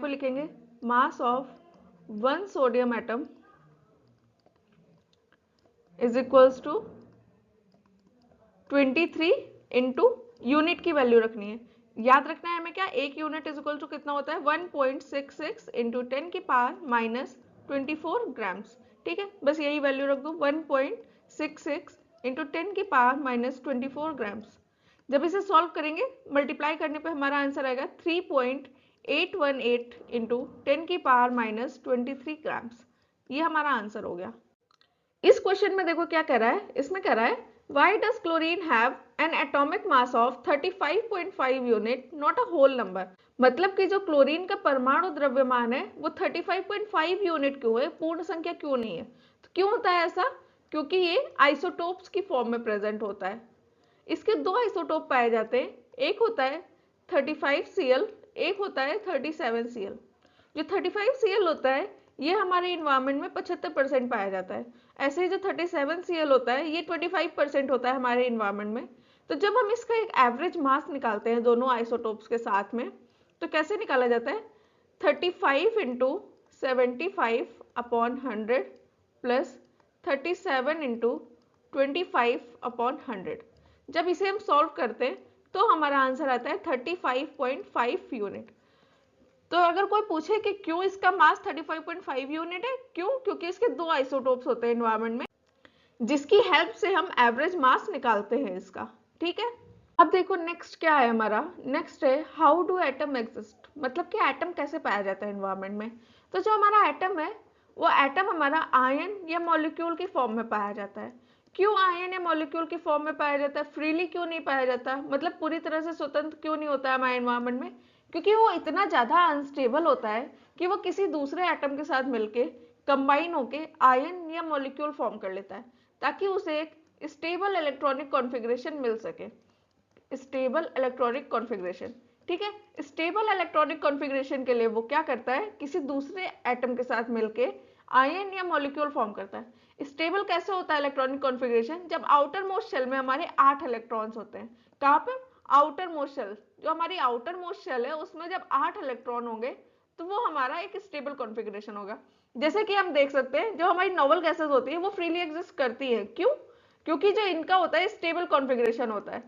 लिखेंगे mass of 1 sodium atom is equals to 23 into unit की वैल्यू रखनी है, याद रखना है हमें क्या, एक यूनिट इज इक्वल टू कितना होता है 1.66 इंटू 10 की पावर -24 ग्राम्स। ठीक है, बस यही वैल्यू रख दो 1.66 इंटू 10 की पावर -24 ग्राम्स। जब इसे सॉल्व करेंगे मल्टीप्लाई करने पे हमारा आंसर आएगा 3.818 इंटू 10 की पावर -23 ग्राम्स। ये हमारा आंसर हो गया। इस क्वेश्चन में देखो क्या कह रहा है, इसमें कह रहा है why does chlorine have an atomic mass of 35.5 unit not a whole number. मतलब कि जो क्लोरीन का परमाणु द्रव्यमान है वो 35.5 यूनिट क्यों है, पूर्ण संख्या क्यों नहीं है। तो क्यों होता है ऐसा, क्योंकि ये आइसोटोप्स की फॉर्म में प्रेजेंट होता है। इसके दो आइसोटोप पाए जाते हैं, एक होता है 35Cl, एक होता है 37Cl। जो 35Cl होता है ये हमारे इन्वायरमेंट में 75% पाया जाता है। ऐसे ही जो 37Cl होता है ये 25% होता है हमारे इन्वायरमेंट में। तो जब हम इसका एक एवरेज मास निकालते हैं दोनों आइसोटोप्स के साथ में, तो कैसे निकाला जाता है, 35 into 75 upon 100 plus 37 into 25 upon 100। जब इसे हम सॉल्व करते हैं तो हमारा आंसर आता है 35.5 यूनिट। तो अगर कोई पूछे कि क्यों इसका मास 35.5 यूनिट है, क्यों, क्योंकि इसके दो आइसोटोप्स होते हैं एनवायरनमेंट में, जिसकी हेल्प से हम एवरेज मास निकालते हैं इसका। ठीक है, अब देखो नेक्स्ट क्या है हमारा, नेक्स्ट है हाउ डू एटम एग्जिस्ट। मतलब कि एटम कैसे पाया जाता है एनवायरनमेंट में। तो जो हमारा एटम है वो एटम हमारा आयन या मॉलिक्यूल की फॉर्म में पाया जाता है। क्यों आयन या मॉलिक्यूल की फॉर्म में पाया जाता है, फ्रीली क्यों नहीं पाया जाता, मतलब पूरी तरह से स्वतंत्र क्यों नहीं होता है हमारे एनवायरनमेंट में, क्योंकि वो इतना ज्यादा अनस्टेबल होता है कि वो किसी दूसरे एटम के साथ मिलके कंबाइन होके आयन या मॉलिक्यूल फॉर्म कर लेता है, ताकि उसे एक स्टेबल इलेक्ट्रॉनिक कॉन्फ़िगरेशन मिल सके। स्टेबल इलेक्ट्रॉनिक कॉन्फ़िगरेशन, ठीक है, स्टेबल इलेक्ट्रॉनिक कॉन्फ़िगरेशन के लिए वो क्या करता है, किसी दूसरे एटम के साथ मिलके आयन या मॉलिक्यूल फॉर्म करता है। स्टेबल कैसे होता है इलेक्ट्रॉनिक कॉन्फ़िगरेशन, जब आउटर मोस्ट शेल में हमारे 8 इलेक्ट्रॉन्स होते हैं। कहाँ पे, आउटर मोस्ट शेल, जो हमारी आउटर मोस्ट शेल है उसमें जब 8 इलेक्ट्रॉन होंगे तो वो हमारा एक स्टेबल कॉन्फ़िगरेशन होगा। जैसे कि हम देख सकते हैं जो हमारी नोबल गैसेस होती है वो फ्रीली एग्जिस्ट करती है, क्यों, क्योंकि जो इनका होता है स्टेबल कॉन्फ़िगरेशन होता है।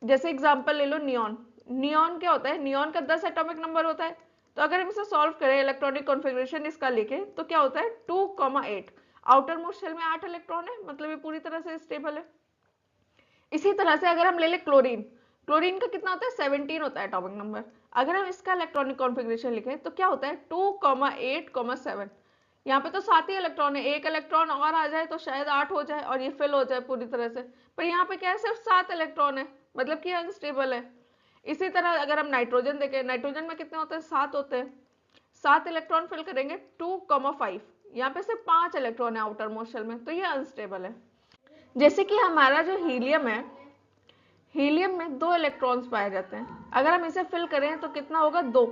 जैसे एग्जांपल ले लो नियॉन, नियॉन क्या होता है, नियॉन का 10 एटॉमिक नंबर होता है। तो अगर हम इसे सॉल्व करें इलेक्ट्रॉनिक कॉन्फ़िगरेशन इसका लेके तो क्या होता है 2,8, आउटर मोस्ट शेल में 8 इलेक्ट्रॉन है, मतलब ये पूरी तरह से स्टेबल है। इसी तरह से अगर हम ले ले क्लोरीन, क्लोरीन का कितना होता है 17 होता है एटॉमिक नंबर। अगर हम इसका इलेक्ट्रॉनिक कॉन्फ़िगरेशन लिखें तो क्या होता है 2,8,7। यहाँ पे तो 7 ही इलेक्ट्रॉन है, एक इलेक्ट्रॉन और आ जाए तो शायद 8 हो जाए और ये फिल हो जाए पूरी तरह से, पर यहाँ पे क्या है सिर्फ 7 इलेक्ट्रॉन है, मतलब कि अनस्टेबल है। इसी तरह अगर हम नाइट्रोजन देखें, नाइट्रोजन में कितने होते हैं 7 होते हैं, 7 इलेक्ट्रॉन फिल करेंगे 2,5, यहाँ पे सिर्फ 5 इलेक्ट्रॉन है आउटर मोस्ट शेल में, तो ये अनस्टेबल है। जैसे कि हमारा जो हीलियम है, हीलियम में 2 इलेक्ट्रॉन्स पाए जाते हैं। अगर हम इसे फिल करें तो कितना होगा, 2।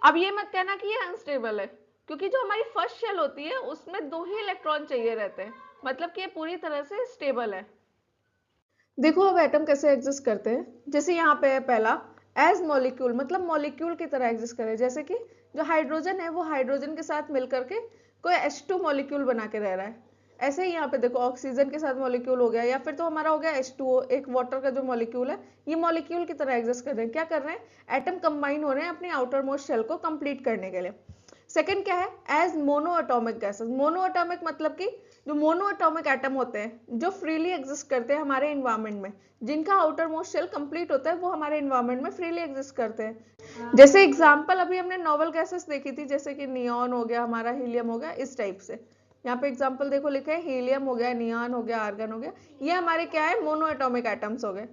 अब ये मत कहना कि ये अनस्टेबल है, क्योंकि जो हमारी फर्स्ट शेल होती है उसमें 2 ही इलेक्ट्रॉन चाहिए रहते हैं, मतलब कि ये पूरी तरह से स्टेबल है। देखो अब एटम कैसे एग्जिस्ट करते हैं। जैसे यहाँ पे है पहला, एज मॉलिक्यूल, मतलब मॉलिक्यूल की तरह एग्जिस्ट करे। जैसे कि जो हाइड्रोजन है वो हाइड्रोजन के साथ मिलकर के कोई H2 मॉलिक्यूल बना के रह रहा है। ऐसे ही यहाँ पे देखो ऑक्सीजन के साथ मॉलिक्यूल हो गया, या फिर तो हमारा हो गया H2O, एक वाटर का जो मॉलिक्यूल है, ये मॉलिक्यूल की तरह एग्जिस्ट कर रहे हैं। क्या कर रहे हैं, एटम कंबाइन हो रहे हैं अपनी आउटर मोस्ट शेल को कंप्लीट करने के लिए। सेकंड क्या है, as monoatomic gases. Monoatomic मतलब कि जो मोनो एटॉमिक एटम होते हैं जो फ्रीली एग्जिस्ट करते हैं हमारे इन्वायरमेंट में, जिनका आउटर मोस्ट शेल कंप्लीट होता है, वो हमारे इन्वायरमेंट में फ्रीली एग्जिस्ट करते हैं। जैसे एग्जांपल अभी हमने नोबल गैसेस देखी थी, जैसे कि नियॉन हो गया, हमारा हीलियम हो गया, इस टाइप से। यहाँ पे एग्जांपल देखो लिखे है, हीलियम हो गया, नियॉन हो गया, आर्गन हो गया, ये हमारे क्या है, मोनो एटॉमिक एटम्स हो गए।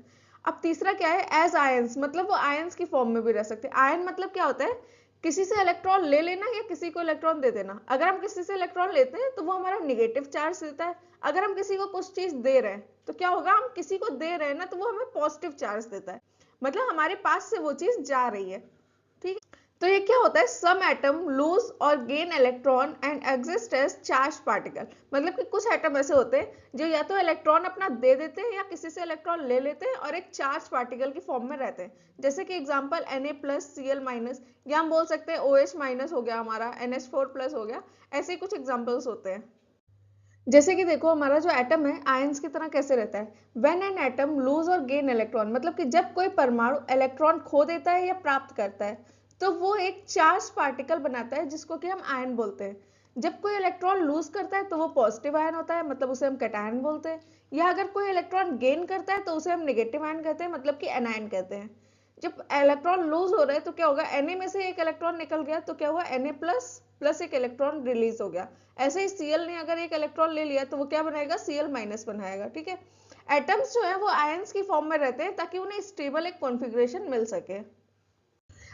अब तीसरा क्या है, एज आयंस, मतलब वो आयंस की फॉर्म में भी रह सकते हैं। आयन मतलब क्या होता है, किसी से इलेक्ट्रॉन ले लेना या किसी को इलेक्ट्रॉन दे देना। अगर हम किसी से इलेक्ट्रॉन लेते हैं तो वो हमारा निगेटिव चार्ज देता है। अगर हम किसी को कुछ चीज दे रहे हैं तो क्या होगा, हम किसी को दे रहे हैं ना, तो वो हमें पॉजिटिव चार्ज देता है, मतलब हमारे पास से वो चीज जा रही है। ठीक है, तो ये क्या होता है, सम एटम लूज और gain electron and exist as charge particle. मतलब कि कुछ एटम ऐसे होते हैं जो या तो इलेक्ट्रॉन अपना दे देते हैं या किसी से इलेक्ट्रॉन ले लेते हैं और एक चार्ज पार्टिकल की फॉर्म में रहते हैं। जैसे कि एग्जांपल Na+Cl-, या हम बोल सकते हैं OH- हो गया हमारा, NH4+ हो गया। ऐसे कुछ एग्जांपल्स होते हैं। जैसे कि देखो हमारा जो एटम है आयंस की तरह कैसे रहता है, व्हेन एन एटम लूज और गेन इलेक्ट्रॉन, मतलब कि जब कोई परमाणु इलेक्ट्रॉन खो देता है या प्राप्त करता है तो वो एक चार्ज पार्टिकल बनाता है, जिसको कि हम आयन बोलते हैं। जब कोई इलेक्ट्रॉन लूज करता है तो वो पॉजिटिव आयन होता है, मतलब उसे हम कैटायन बोलते हैं। या अगर कोई इलेक्ट्रॉन गेन करता है तो उसे हम नेगेटिव आयन कहते हैं, मतलब कि एनायन कहते हैं। जब इलेक्ट्रॉन लूज हो रहा है तो क्या होगा, Na में से एक इलेक्ट्रॉन निकल गया तो क्या हुआ, Na+ एक इलेक्ट्रॉन रिलीज हो गया। ऐसे ही Cl ने अगर एक इलेक्ट्रॉन ले लिया तो वो क्या बनाएगा, Cl- बनाएगा। ठीक है, एटम्स जो है वो आयंस की फॉर्म में रहते हैं ताकि उन्हें स्टेबल एक कॉन्फ़िगरेशन मिल सके।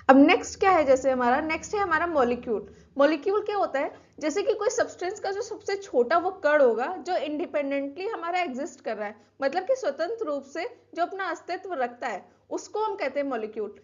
अब नेक्स्ट क्या है, जैसे हमारा नेक्स्ट है हमारा मॉलिक्यूल। मॉलिक्यूल क्या होता है, जैसे कि कोई सब्सटेंस का जो सबसे छोटा वो कण होगा जो इंडिपेंडेंटली हमारा एग्जिस्ट कर रहा है, मतलब कि स्वतंत्र रूप से जो अपना अस्तित्व रखता है, उसको हम कहते हैं मॉलिक्यूल।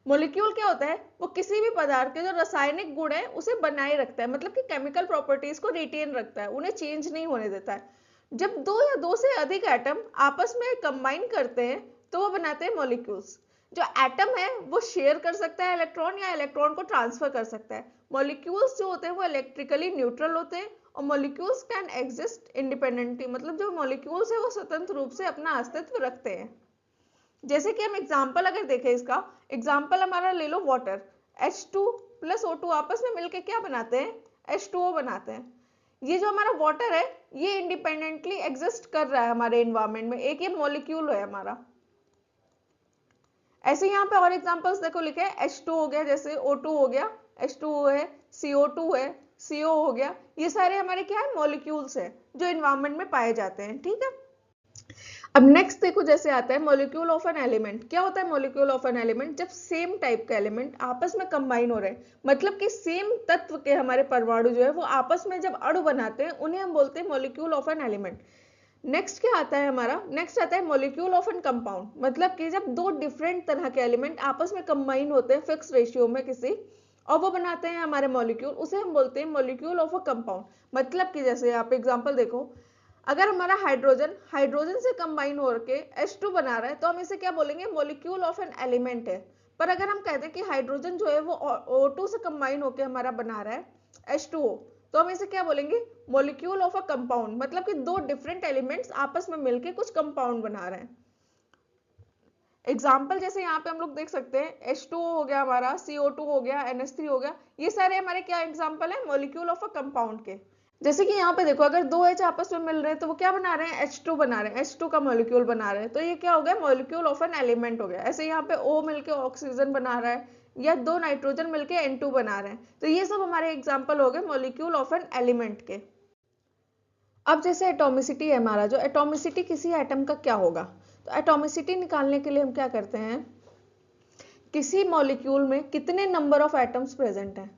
मॉलिक्यूल क्या होता है, वो किसी भी पदार्थ के जो रासायनिक गुण है उसे बनाए रखता है, मतलब कि केमिकल प्रॉपर्टीज को रिटेन रखता है, उन्हें चेंज नहीं होने देता है। जब दो या दो से अधिक एटम आपस में कंबाइन करते हैं तो वो बनाते हैं मॉलिक्यूल्स। जो एटम है वो शेयर कर सकता है इलेक्ट्रॉन या इलेक्ट्रॉन को ट्रांसफर कर सकता है। मॉलिक्यूल्स जो होते हैं वो इलेक्ट्रिकली न्यूट्रल होते हैं और मॉलिक्यूल्स कैन एग्जिस्ट इंडिपेंडेंटली, मतलब जो मॉलिक्यूल्स है वो स्वतंत्र रूप से अपना अस्तित्व रखते हैं। जैसे कि हम एग्जाम्पल अगर देखें, इसका एग्जाम्पल हमारा ले लो वाटर। H2+O2 आपस में मिलकर क्या बनाते हैं, H2O बनाते हैं। ये जो हमारा वाटर है ये इंडिपेंडेंटली एग्जिस्ट कर रहा है हमारे इन्वायरमेंट में, एक ये मॉलिक्यूल है हमारा। ऐसे यहाँ पे और एग्जांपल्स देखो लिखे हैं, H2 हो गया, जैसे O2 हो गया, H2O है, CO2 है, CO हो गया। ये सारे हमारे क्या है, मॉलिक्यूल्स है जो इन्वायरमेंट में पाए जाते हैं। ठीक है, अब नेक्स्ट देखो जैसे आता है मॉलिक्यूल ऑफ एन एलिमेंट। क्या होता है मॉलिक्यूल ऑफ एन एलिमेंट, जब सेम टाइप के एलिमेंट आपस में कंबाइन हो रहे हैं, मतलब कि सेम तत्व के हमारे परमाणु जो है वो आपस में जब अणु बनाते हैं, उन्हें हम बोलते हैं molecule of an element. Next क्या आता है हमारा, नेक्स्ट आता है मॉलिक्यूल ऑफ एन कंपाउंड, मतलब कि जब दो डिफरेंट तरह के एलिमेंट आपस में कंबाइन होते हैं फिक्स रेशियो में किसी, और वो बनाते हैं हमारे मॉलिक्यूल, उसे हम बोलते हैं मॉलिक्यूल ऑफ अ कंपाउंड। मतलब कि जैसे आप एग्जांपल देखो, अगर हमारा हाइड्रोजन हाइड्रोजन से कंबाइन होकर H2 बना रहा है तो हम इसे क्या बोलेंगे, मॉलिक्यूल ऑफ एन एलिमेंट है। पर अगर हम कहते हैं कि हाइड्रोजन जो है वो O2 से कंबाइन होकर हमारा बना रहा है H2O, तो हम इसे क्या बोलेंगे, मॉलिक्यूल ऑफ अ कंपाउंड, मतलब कि दो डिफरेंट एलिमेंट्स आपस में मिलकर कुछ कंपाउंड बना रहे हैं। एग्जाम्पल जैसे यहाँ पे हम लोग देख सकते हैं, H2O हो गया हमारा, CO2 हो गया, NH3 हो गया, ये सारे हमारे क्या एग्जाम्पल है, मॉलिक्यूल ऑफ अ कंपाउंड के। जैसे कि यहाँ पे देखो, अगर दो H आपस में मिल रहे हैं तो वो क्या बना रहे हैं, H2 बना रहे हैं, H2 का मॉलिक्यूल बना रहे हैं, तो ये क्या हो गया, मॉलिक्यूल ऑफ एन एलिमेंट हो गया। ऐसे यहाँ पे O मिलके ऑक्सीजन बना रहा है, या दो नाइट्रोजन मिलके N2 बना रहे हैं, तो ये सब हमारे एग्जाम्पल हो गए मॉलिक्यूल ऑफ एन एलिमेंट के। अब जैसे एटॉमिसिटी है हमारा, जो एटॉमिसिटी किसी एटम का क्या होगा, तो एटॉमिसिटी निकालने के लिए हम क्या करते हैं, किसी मॉलिक्यूल में कितने नंबर ऑफ एटम्स प्रेजेंट हैं,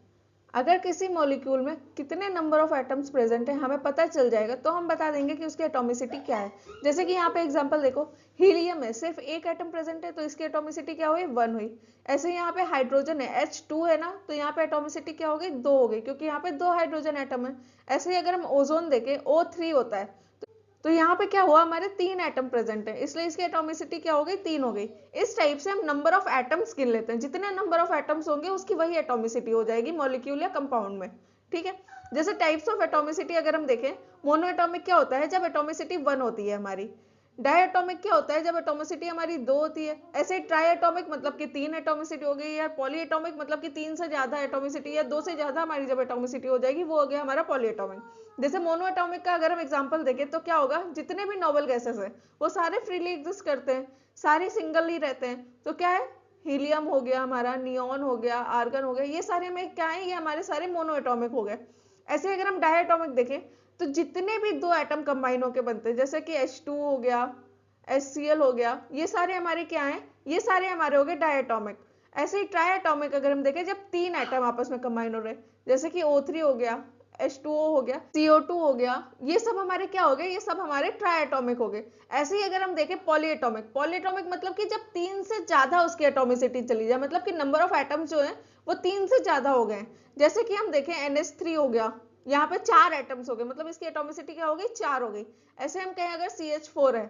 अगर किसी मॉलिक्यूल में कितने नंबर ऑफ एटम्स प्रेजेंट है हमें पता चल जाएगा तो हम बता देंगे कि उसकी एटॉमिसिटी क्या है। जैसे कि यहाँ पे एग्जांपल देखो, हीलियम है, सिर्फ एक एटम प्रेजेंट है तो इसकी एटॉमिसिटी क्या हुई, 1 हुई। ऐसे यहाँ पे हाइड्रोजन है, H2 है ना, तो यहाँ पे एटॉमिसिटी क्या हो गई, 2 हो गई, क्योंकि यहाँ पे 2 हाइड्रोजन एटम है। ऐसे ही अगर हम ओजोन देखें, O3 होता है, तो यहाँ पे क्या हुआ, हमारे 3 एटम प्रेजेंट है, इसलिए इसकी एटॉमिसिटी क्या हो गई, 3 हो गई। इस टाइप से हम नंबर ऑफ एटम्स गिन लेते हैं, जितने नंबर ऑफ एटम्स होंगे उसकी वही एटॉमिसिटी हो जाएगी मॉलिक्यूल या कंपाउंड में। ठीक है। जैसे टाइप्स ऑफ एटॉमिसिटी अगर हम देखें, मोनो एटॉमिक क्या होता है, जब एटॉमिसिटी 1 होती है हमारी। डायटोमिक क्या होता है, जब एटॉमिसिटी हमारी 2 होती है। ऐसे ट्राइएटॉमिक मतलब कि 3 एटॉमिसिटी हो गई, या पॉलीएटॉमिक मतलब कि 3 से ज्यादा एटॉमिसिटी या 2 से ज्यादा हमारी जब एटॉमिसिटी हो जाएगी वो हो गया हमारा पॉलीएटॉमिक। जैसे मोनोएटॉमिक का अगर हम एग्जांपल देखें तो क्या होगा, जितने भी नोबल गैसेस है वो सारे फ्रीली एग्जिस्ट करते हैं, सारे सिंगल ही रहते हैं। तो क्या है, हीलियम हो गया हमारा, नियॉन हो गया, आर्गन हो गया, ये सारे में क्या है, ये हमारे सारे मोनोएटॉमिक हो गए। ऐसे अगर हम डायटोमिक देखें तो जितने भी 2 एटम कंबाइन होकर बनते हैं, जैसे कि H2 हो गया, HCl हो गया, ये सारे हमारे क्या हैं, ये सारे हमारे हो गए डायटोमिक। ऐसे ही ट्राइएटॉमिक अगर हम देखें, जब 3 एटम आपस में कंबाइन हो रहे हैं, जैसे कि O3 हो गया, H2O हो गया, CO2 हो गया, ये सब हमारे क्या हो गए, ये सब हमारे ट्राइएटॉमिक हो गए। ऐसे ही अगर हम देखें पॉलीएटॉमिक, पॉलीएटॉमिक मतलब कि जब 3 से ज्यादा उसकी एटॉमिसिटी चली जाए, मतलब कि नंबर ऑफ एटम्स जो है वो 3 से ज्यादा हो गए। जैसे कि हम देखें NH3 हो गया, यहाँ पे 4 एटम्स हो गए, मतलब इसकी एटॉमिसिटी क्या हो गई, 4 हो गई। ऐसे हम कहें अगर CH4 है,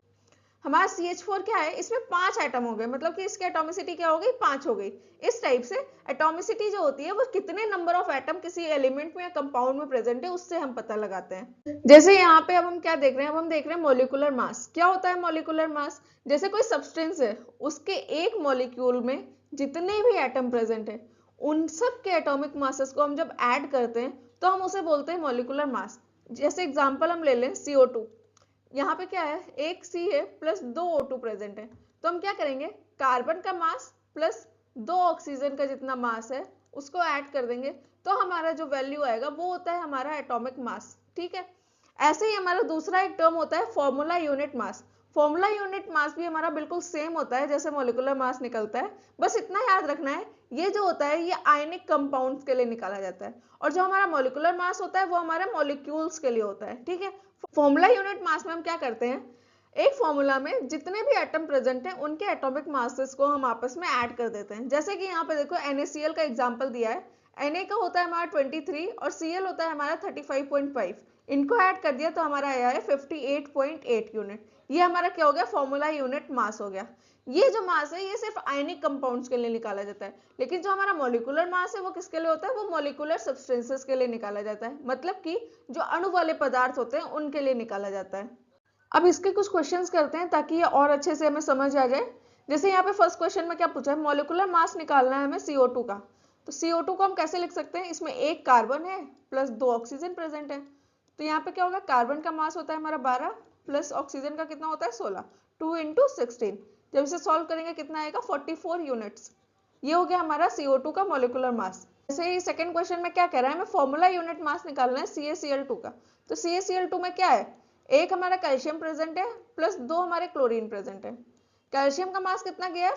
हमारा CH4 क्या है, इसमें 5 एटम हो गए, मतलब कि इसकी एटॉमिसिटी क्या हो गई, 5 हो गई। इस टाइप से एटॉमिसिटी जो होती है वो कितने नंबर ऑफ एटम किसी एलिमेंट में या कंपाउंड में प्रेजेंट है उससे हम पता लगाते हैं। जैसे यहाँ पे अब हम क्या देख रहे हैं, अब हम देख रहे हैं मॉलिक्यूलर मास। क्या होता है मॉलिक्यूलर मास, जैसे कोई सब्सटेंस है, उसके एक मॉलिक्यूल में जितने भी एटम प्रेजेंट है उन सब के एटॉमिक मासेस को हम जब ऐड करते हैं तो हम उसे बोलते हैं मॉलिक्यूलर मास। जैसे एग्जांपल हम ले लें CO2, यहाँ पे क्या है, एक C है प्लस 2 O2 प्रेजेंट है, तो हम क्या करेंगे, कार्बन का मास प्लस 2 ऑक्सीजन का जितना मास है उसको ऐड कर देंगे, तो हमारा जो वैल्यू आएगा वो होता है हमारा एटॉमिक मास। ठीक है। ऐसे ही हमारा दूसरा एक टर्म होता है formula unit mass. Formula unit mass भी हमारा बिल्कुल सेम होता है जैसे मॉलिक्यूलर मास निकलता है, बस इतना याद रखना है, ये जो होता है ये आयनिक कंपाउंड्स के लिए निकाला जाता है, और जो हमारा मॉलिक्यूलर मास होता है वो हमारे मॉलिक्यूल्स के लिए होता है। ठीक है। फॉर्मूला यूनिट मास में हम क्या करते हैं, एक फॉर्मूला में जितने भी एटम प्रेजेंट हैं उनके एटॉमिक मासेस को हम आपस में ऐड कर देते हैं। जैसे कि यहाँ पे देखो NaCl का एग्जांपल दिया है, Na का होता है हमारा 23 और Cl होता है हमारा 35.5, इनको ऐड कर दिया तो हमारा आया है 58.8 यूनिट। ये हमारा क्या हो गया, फॉर्मूला यूनिट मास हो गया। ये जो मास है ये सिर्फ आयनिक कंपाउंड्स के लिए निकाला जाता है, लेकिन जो हमारा मॉलिक्यूलर मास है वो किसके लिए होता है, वो मॉलिक्यूलर सब्सटेंसेस के लिए निकाला जाता है, मतलब कि जो अणु वाले पदार्थ होते हैं उनके लिए निकाला जाता है। अब इसके कुछ क्वेश्चंस करते हैं ताकि ये और अच्छे से हमें समझ आ जाए। जैसे यहाँ पे फर्स्ट क्वेश्चन में क्या पूछा है, मॉलिक्यूलर मास निकालना है हमें CO2 का, तो CO2 को हम कैसे लिख सकते हैं, इसमें एक कार्बन है प्लस 2 ऑक्सीजन प्रेजेंट है, तो यहाँ पे क्या होगा, कार्बन का मास होता है हमारा 12 प्लस ऑक्सीजन का कितना होता है 16, 2 × 16, जब इसे सॉल्व करेंगे कितना आएगा 44 यूनिट्स। ये हो गया हमारा CO2 का मॉलिक्यूलर मास। जैसे ही सेकंड क्वेश्चन में क्या कह रहा है, हमें फॉर्मूला यूनिट मास निकालना है CaCl2 का, तो CaCl2 में क्या है, एक हमारा कैल्शियम प्रेजेंट है प्लस 2 हमारे क्लोरीन प्रेजेंट है। कैल्शियम का मास कितना गया है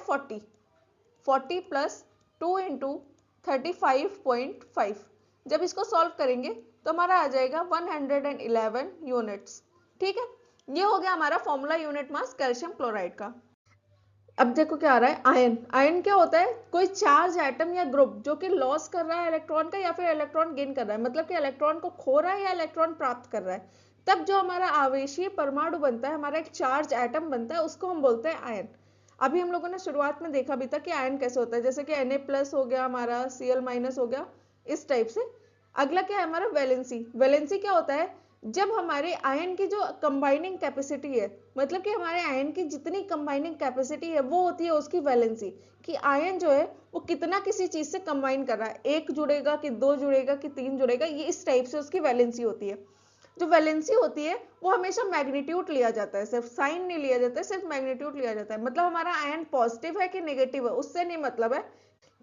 40 प्लस 2 × 35.5, जब इसको सॉल्व करेंगे तो हमारा आ जाएगा 111 यूनिट्स। ठीक है। ये हो गया हमारा formula unit mass calcium chloride का। अब देखो क्या आ रहा है, आयन। आयन क्या होता है, कोई चार्ज एटम या ग्रुप जो कि लॉस कर रहा है इलेक्ट्रॉन का या फिर इलेक्ट्रॉन गेन कर रहा है, मतलब कि इलेक्ट्रॉन को खो रहा है या इलेक्ट्रॉन प्राप्त कर रहा है, तब जो हमारा आवेशीय परमाणु बनता है, हमारा एक चार्ज एटम बनता है, उसको हम बोलते हैं आयन। अभी हम लोगों ने शुरुआत में देखा भी था कि आयन कैसे होता है, जैसे कि Na+ हो गया हमारा, Cl- हो गया, इस टाइप से। अगला क्या है हमारा, वैलेंसी। वैलेंसी क्या होता है, जब हमारे आयन की जो कंबाइनिंग कैपेसिटी है, मतलब कि हमारे आयन की जितनी कंबाइनिंग कैपेसिटी है वो होती है उसकी वैलेंसी, कि आयन जो है वो कितना किसी चीज से कंबाइन कर रहा है, एक जुड़ेगा कि 2 जुड़ेगा कि 3 जुड़ेगा, ये इस टाइप से उसकी वैलेंसी होती है। जो वैलेंसी होती है वो हमेशा मैग्नीट्यूड लिया जाता है, सिर्फ साइन नहीं लिया जाता है, सिर्फ मैग्नीट्यूड लिया जाता है, मतलब हमारा आयन पॉजिटिव है कि नेगेटिव है उससे नहीं मतलब है,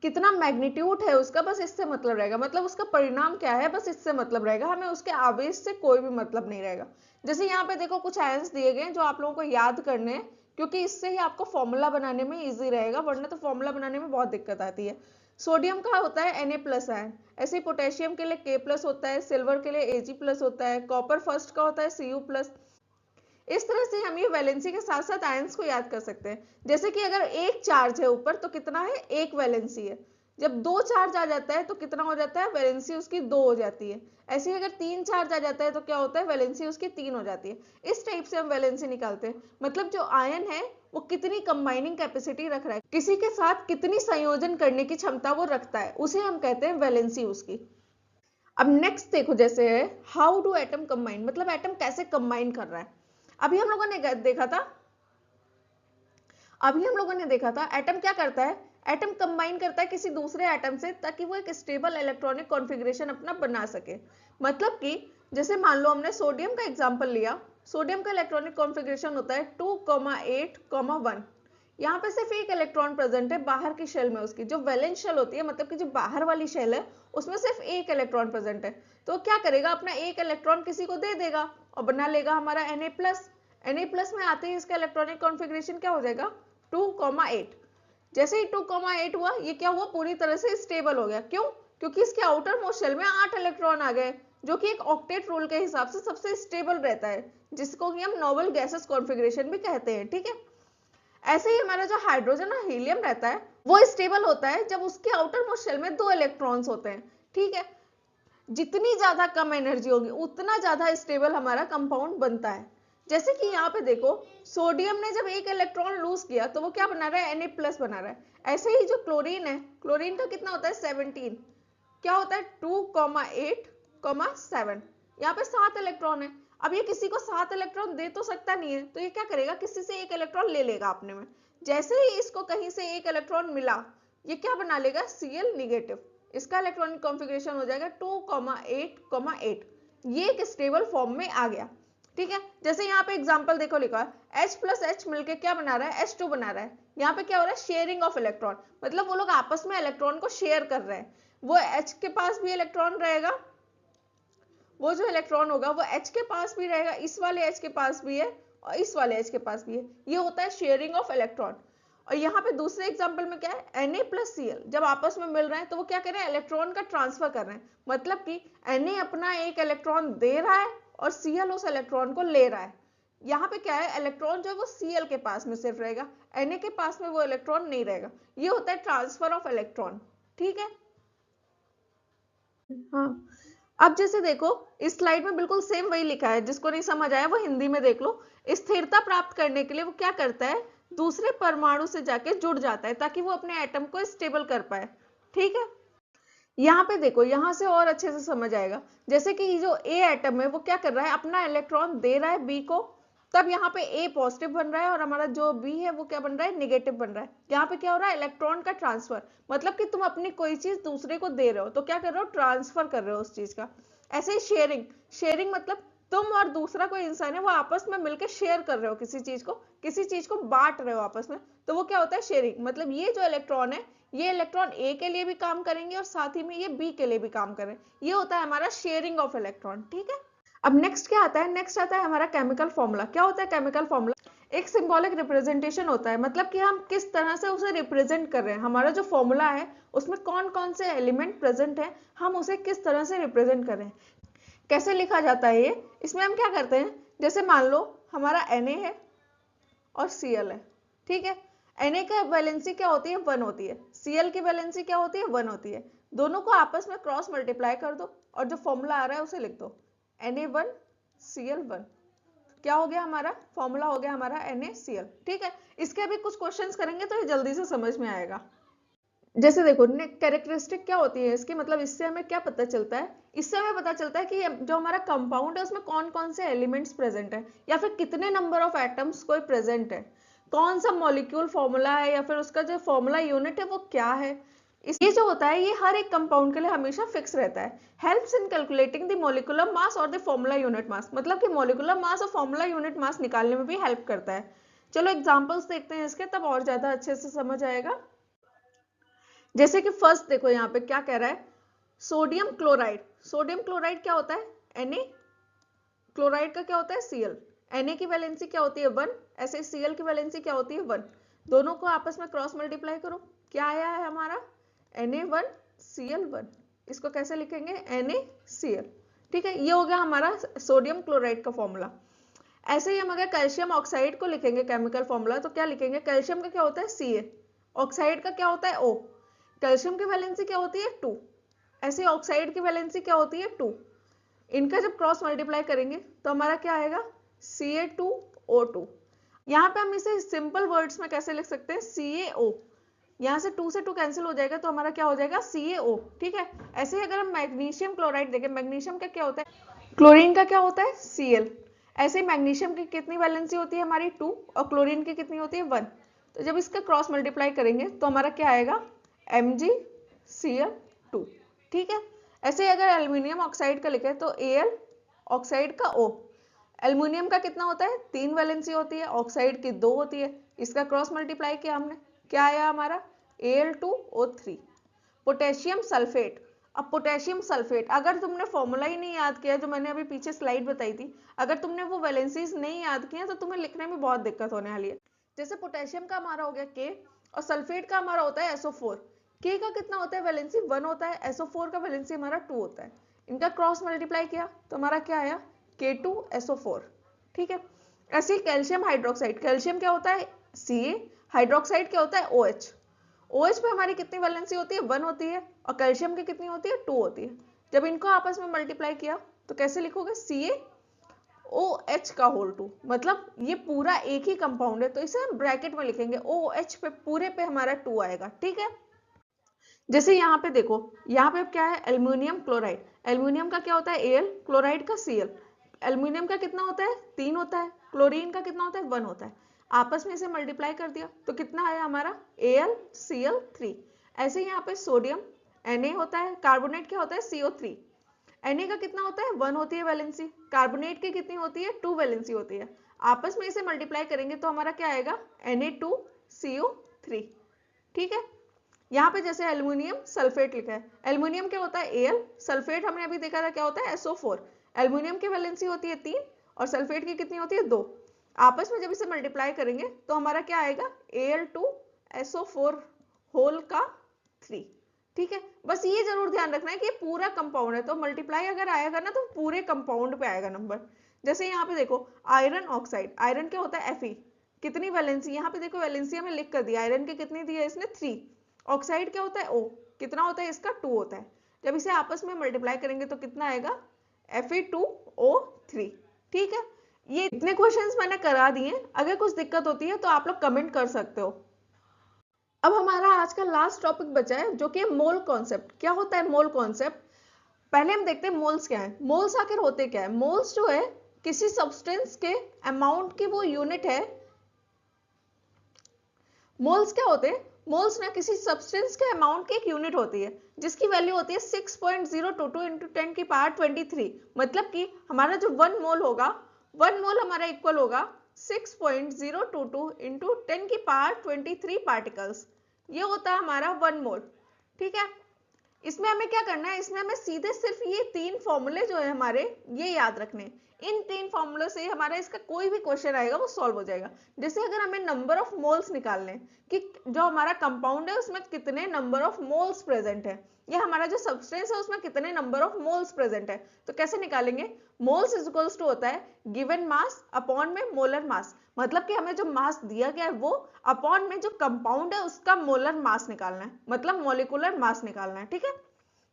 कितना मैग्नीट्यूड है उसका, बस इससे मतलब रहेगा, मतलब उसका परिणाम क्या है बस इससे मतलब रहेगा, हमें उसके आवेश से कोई भी मतलब नहीं रहेगा। जैसे यहाँ पे देखो कुछ आयंस दिए गए जो आप लोगों को याद करने हैं, क्योंकि इससे ही आपको फॉर्मूला बनाने में इजी रहेगा, वरना तो फॉर्मूला बनाने में बहुत दिक्कत आती है। सोडियम का होता है Na+ आयन, ऐसे ही पोटेशियम के लिए K+ होता है, सिल्वर के लिए Ag+ होता है, कॉपर फर्स्ट का होता है Cu+। इस तरह से हम ये वैलेंसी के साथ साथ आयंस को याद कर सकते हैं। जैसे कि अगर एक चार्ज है ऊपर तो कितना है, एक वैलेंसी है। जब दो चार्ज आ जाता है तो कितना हो जाता है, वैलेंसी उसकी 2 हो जाती है। ऐसे ही अगर तीन चार्ज आ जाता है तो क्या होता है, वैलेंसी उसकी 3 हो जाती है। इस टाइप से हम वैलेंसी निकालते हैं। मतलब जो आयन है वो कितनी कंबाइनिंग कैपेसिटी रख रहा है, किसी के साथ कितनी संयोजन करने की क्षमता वो रखता है, उसे हम कहते हैं वैलेंसी उसकी। अब नेक्स्ट देखो, जैसे है हाउ डू एटम कंबाइन, मतलब एटम कैसे कंबाइन कर रहा है। अभी हम लोगों ने देखा था एटम क्या करता है, एटम कंबाइन करता है किसी दूसरे एटम से ताकि वो एक स्टेबल इलेक्ट्रॉनिक कॉन्फ़िगरेशन अपना बना सके। मतलब कि जैसे मान लो हमने सोडियम का एग्जांपल लिया, सोडियम का इलेक्ट्रॉनिक कॉन्फ़िगरेशन होता है 2,8,1। यहाँ पे सिर्फ एक इलेक्ट्रॉन प्रेजेंट है बाहर की शेल में, उसकी जो वैलेंस शेल होती है, मतलब कि जो बाहर वाली शेल है उसमें सिर्फ एक इलेक्ट्रॉन प्रेजेंट है। तो क्या करेगा, अपना एक इलेक्ट्रॉन किसी को दे देगा और बना लेगा हमारा Na+ में आते ही इसका इलेक्ट्रॉनिक कॉन्फ़िगरेशन क्या हो जाएगा, 2,8। जैसे ही 2,8 हुआ, ये क्या हुआ, पूरी तरह से स्टेबल हो गया। क्यों, क्योंकि इसके आउटर मोस्ट शेल में 8 इलेक्ट्रॉन आ गए, जो कि एक ऑक्टेट रूल के हिसाब से सबसे स्टेबल रहता है, जिसको कि हम नोबल गैसेस कॉन्फ़िगरेशन भी कहते हैं। ठीक है, ऐसे ही हमारा जो हाइड्रोजन और हीलियम रहता है वो स्टेबल होता है जब उसके आउटर मोस्ट शेल में 2 इलेक्ट्रॉन्स होते हैं। ठीक है, जितनी ज्यादा कम एनर्जी होगी उतना ज्यादा स्टेबल हमारा कंपाउंड बनता है। जैसे कि यहाँ पे देखो, सोडियम ने जब एक इलेक्ट्रॉन लूज किया तो वो क्या बना रहा है, Na+ बना रहा है। ऐसे ही जो क्लोरीन है, क्लोरीन का कितना होता है, 17। क्या होता है, 2,8,7। यहाँ पे 7 इलेक्ट्रॉन है। अब ये किसी को 7 इलेक्ट्रॉन दे तो सकता नहीं है, तो ये क्या करेगा, किसी से एक इलेक्ट्रॉन ले लेगा अपने में। जैसे ही इसको कहीं से एक इलेक्ट्रॉन मिला, ये क्या बना लेगा, Cl-। इसका इलेक्ट्रॉनिक कॉन्फ़िगरेशन हो जाएगा 2,8,8। ये एक स्टेबल फॉर्म में आ गया। ठीक है, जैसे यहाँ पे एग्जांपल देखो लिखा है H+H मिलके क्या बना रहा है, H2 बना रहा है। यहाँ पे क्या हो रहा है, शेयरिंग ऑफ इलेक्ट्रॉन, मतलब वो लोग आपस में इलेक्ट्रॉन को शेयर कर रहे हैं। वो H के पास भी इलेक्ट्रॉन रहेगा, वो जो इलेक्ट्रॉन होगा वो H के पास भी रहेगा, इस वाले H के पास भी है और इस वाले H के पास भी है। ये होता है शेयरिंग ऑफ इलेक्ट्रॉन। और यहाँ पे दूसरे एग्जांपल में क्या है, Na+Cl जब आपस में मिल रहे हैं तो वो क्या कर रहे हैं, इलेक्ट्रॉन का ट्रांसफर कर रहे हैं। मतलब कि Na अपना एक इलेक्ट्रॉन दे रहा है और Cl उस इलेक्ट्रॉन को ले रहा है। यहाँ पे क्या है, इलेक्ट्रॉन जो है वो Cl के पास में सिर्फ रहेगा, Na के पास में वो इलेक्ट्रॉन नहीं रहेगा। ये होता है ट्रांसफर ऑफ इलेक्ट्रॉन। ठीक है, हाँ। अब जैसे देखो, इस स्लाइड में बिल्कुल सेम वही लिखा है, जिसको नहीं समझ आया वो हिंदी में देख लो। स्थिरता प्राप्त करने के लिए वो क्या करता है, दूसरे परमाणु से जाके जुड़ जाता है ताकि वो अपने एटम को स्टेबल कर पाए। ठीक है, यहाँ पे देखो, यहाँ से और अच्छे से समझ आएगा। जैसे कि जो ए एटम है वो क्या कर रहा है, अपना इलेक्ट्रॉन दे रहा है बी को, तब यहाँ पे ए पॉजिटिव बन रहा है और हमारा जो बी है वो क्या बन रहा है, निगेटिव बन रहा है। यहाँ पे क्या हो रहा है, इलेक्ट्रॉन का ट्रांसफर, मतलब कि तुम अपनी कोई चीज दूसरे को दे रहे हो तो क्या कर रहे हो, ट्रांसफर कर रहे हो उस चीज का। ऐसे ही शेयरिंग, शेयरिंग मतलब तुम और दूसरा कोई इंसान है वो आपस में मिलकर शेयर कर रहे हो किसी चीज को बांट रहे हो आपस में, तो वो क्या होता है, शेयरिंग। मतलब ये जो इलेक्ट्रॉन है, ये इलेक्ट्रॉन ए के लिए भी काम करेंगे और साथ ही में ये बी के लिए भी काम करें। ये होता है हमारा शेयरिंग ऑफ इलेक्ट्रॉन। ठीक है, अब नेक्स्ट क्या आता है, नेक्स्ट आता है हमारा केमिकल फॉर्मूला। क्या होता है केमिकल फॉर्मूला, एक सिंबॉलिक रिप्रेजेंटेशन होता है, मतलब कि हम किस तरह से उसे रिप्रेजेंट कर रहे हैं। हमारा जो फॉर्मूला है उसमें कौन कौन से एलिमेंट प्रेजेंट है, हम उसे किस तरह से रिप्रेजेंट कर रहे हैं, कैसे लिखा जाता है ये। इसमें हम क्या करते हैं, जैसे मान लो हमारा Na है और Cl है। ठीक है, Na की वैलेंसी क्या होती है, 1 होती है। Cl की वैलेंसी क्या होती है, 1 होती है। दोनों को आपस में क्रॉस मल्टीप्लाई कर दो और जो फॉर्मूला आ रहा है उसे लिख दो, Na1Cl1। क्या हो गया, हमारा फॉर्मूला हो गया हमारा NaCl। ठीक है, इसके अभी कुछ क्वेश्चंस करेंगे तो ये जल्दी से समझ में आएगा। जैसे देखो, कैरेक्टरिस्टिक क्या होती है इसकी, मतलब इससे हमें क्या पता चलता है, इससे हमें पता चलता है कि जो हमारा कंपाउंड है उसमें कौन कौन से एलिमेंट्स प्रेजेंट है, या फिर कितने नंबर ऑफ एटम्स कोई प्रेजेंट है, कौन सा मॉलिक्यूल फॉर्मूला है, या फिर उसका जो फॉर्मूला यूनिट है वो क्या है। ये जो होता है ये हर एक कंपाउंड के लिए हमेशा फिक्स रहता है। Helps in calculating the molecular mass और द फॉर्मूला यूनिट मास, मतलब कि मॉलिक्यूलर मास और फॉर्मूला यूनिट मास निकालने में भी हेल्प करता है। चलो एग्जांपल्स देखते हैं इसके, तब और ज्यादा अच्छे से समझ आएगा। जैसे कि फर्स्ट देखो, यहाँ पे क्या कह रहा है, सोडियम क्लोराइड। सोडियम क्लोराइड क्या होता है, Na, क्लोराइड का क्या होता है, Cl। Na की वैलेंसी क्या होती है, 1। ऐसे Cl की वैलेंसी क्या होती है, 1। दोनों को आपस में क्रॉस मल्टीप्लाई करो, क्या आया है हमारा, Na1Cl1, इसको कैसे लिखेंगे NaCl। ठीक है, ये हो गया हमारा सोडियम क्लोराइड का फॉर्मूला। ऐसे ही हम अगर कैल्शियम ऑक्साइड को लिखेंगे केमिकल फॉर्मूला, तो क्या लिखेंगे, कैल्शियम का क्या होता है Ca, ऑक्साइड का क्या होता है O, कैल्शियम की वैलेंसी क्या होती है 2, ऐसे ऑक्साइड की वैलेंसी क्या होती है 2। इनका जब क्रॉस मल्टीप्लाई करेंगे तो हमारा क्या आएगा Ca2O2। यहाँ पे हम इसे सिंपल वर्ड्स में कैसे लिख सकते हैं, CaO, यहाँ से 2 से 2 कैंसिल हो जाएगा तो हमारा क्या हो जाएगा CaO। ठीक है, ऐसे ही अगर हम मैग्नीशियम क्लोराइड देखें, मैग्नीशियम का क्या होता है, क्लोरीन का क्या होता है Cl, ऐसे ही मैग्नीशियम की कितनी वैलेंसी होती है हमारी 2 और क्लोरीन की कितनी होती है 1। तो जब इसका क्रॉस मल्टीप्लाई करेंगे तो हमारा क्या आएगा MgCl2। ठीक है, ऐसे ही अगर एल्यूमिनियम ऑक्साइड का लिखे तो Al ऑक्साइड का O, एल्यूमिनियम का कितना होता है 3 वैलेंसी होती है, ऑक्साइड की 2 होती है, इसका क्रॉस मल्टीप्लाई किया हमने, क्या आया हमारा Al2O3। पोटेशियम सल्फेट, अब पोटेशियम सल्फेट अगर तुमने फॉर्मूला ही नहीं याद किया जो मैंने अभी पीछे स्लाइड बताई थी, अगर तुमने वो वैलेंसीज नहीं याद किया तो तुम्हें लिखने में बहुत दिक्कत होने वाली है। जैसे पोटेशियम का हमारा हो गया K और सल्फेट का हमारा होता है SO4। K का कितना होता है वैलेंसी 1 होता है, SO4 का वैलेंसी हमारा 2 होता है, इनका क्रॉस मल्टीप्लाई किया तो हमारा क्या आया K2SO4। ठीक है, ऐसे ही कैल्शियम हाइड्रोक्साइड, कैल्शियम क्या होता है Ca, हाइड्रोक्साइड क्या होता है OH। OH पे हमारी कितनी वैलेंसी होती है 1 होती है और कैल्शियम की कितनी होती है 2 होती है। जब इनको आपस में मल्टीप्लाई किया तो कैसे लिखोगे CaOH का होल 2, मतलब ये पूरा एक ही कंपाउंड है तो इसे हम ब्रैकेट में लिखेंगे, OH पे पूरे पे हमारा 2 आएगा। ठीक है, जैसे यहाँ पे देखो, यहाँ पे क्या है एल्यूमिनियम क्लोराइड, एल्यूमिनियम का क्या होता है Al, क्लोराइड का Cl, एल्यूमिनियम का कितना होता है 3 होता है, क्लोरीन का कितना होता है 1 होता है, आपस में इसे मल्टीप्लाई कर दिया तो कितना आया हमारा AlCl3। ऐसे यहाँ पे सोडियम Na होता है, कार्बोनेट क्या होता है CO3, Na का कितना होता है 1 होती है वैलेंसी, कार्बोनेट की कितनी होती है 2 वैलेंसी होती है, आपस में इसे मल्टीप्लाई करेंगे तो हमारा क्या आएगा Na2CO3। ठीक है, यहाँ पे जैसे एल्यूमिनियम सल्फेट लिखा है, एल्यूमिनियम क्या होता है Al, सल्फेट हमने अभी देखा था क्या होता है SO4, एल्यूमिनियम की वैलेंसी होती है 3 और सल्फेट की कितनी होती है 2, आपस में जब इसे मल्टीप्लाई करेंगे तो हमारा क्या आएगा Al2SO4 होल का 3। ठीक है, बस ये जरूर ध्यान रखना है कि ये पूरा कंपाउंड है तो मल्टीप्लाई अगर आएगा ना तो पूरे कंपाउंड पे आएगा नंबर। जैसे यहाँ पे देखो आयरन ऑक्साइड, आयरन क्या होता है Fe, कितनी वैलेंसी, यहाँ पे देखो वैलेंसी हमें लिख कर दिया, आयरन की कितनी दी है इसने 3, ऑक्साइड क्या होता है O, कितना होता है इसका 2 होता है, जब इसे आपस में मल्टीप्लाई करेंगे तो कितना आएगा Fe2O3। ठीक है, ये इतने क्वेश्चंस मैंने करा दिए, अगर कुछ दिक्कत होती है तो आप लोग कमेंट कर सकते हो। अब हमारा आज का लास्ट टॉपिक बचा है जो कि मोल कॉन्सेप्ट। क्या होता है मोल कॉन्सेप्ट, पहले हम देखते हैं मोल्स क्या है। मोल्स आखिर होते क्या है, मोल्स जो है किसी सब्सटेंस के अमाउंट की वो यूनिट है। मोल्स क्या होते हैं, मोल्स ना किसी सब्सटेंस के अमाउंट की एक यूनिट होती है जिसकी वैल्यू होती है 6.022 इंटू 10 की पावर 23। मतलब कि हमारा जो 1 मोल होगा, 1 मोल हमारा इक्वल होगा 6.022 इंटू 10 की पावर 23 पार्टिकल्स, ये होता है हमारा 1 मोल। ठीक है, इसमें हमें क्या करना है, इसमें हमें सीधे सिर्फ ये 3 फॉर्मूले जो है हमारे ये याद रखने, इन 3 फॉर्मूलों से हमारा इसका कोई भी क्वेश्चन आएगा वो सॉल्व हो जाएगा। जैसे अगर हमें नंबर ऑफ मोल्स निकालने कि जो हमारा कंपाउंड है उसमें कितने नंबर ऑफ मोल्स प्रेजेंट है, या हमारा जो सब्सटेंस है उसमें कितने नंबर ऑफ मोल्स प्रेजेंट है, तो कैसे निकालेंगे, मोल्स इज इक्वल्स टू होता है गिवन मास अपॉन में मोलर मास, मतलब कि हमें जो मास दिया गया है वो अपॉन में जो कंपाउंड है उसका मोलर मास निकालना है, मतलब मॉलिक्यूलर मास निकालना है। ठीक है,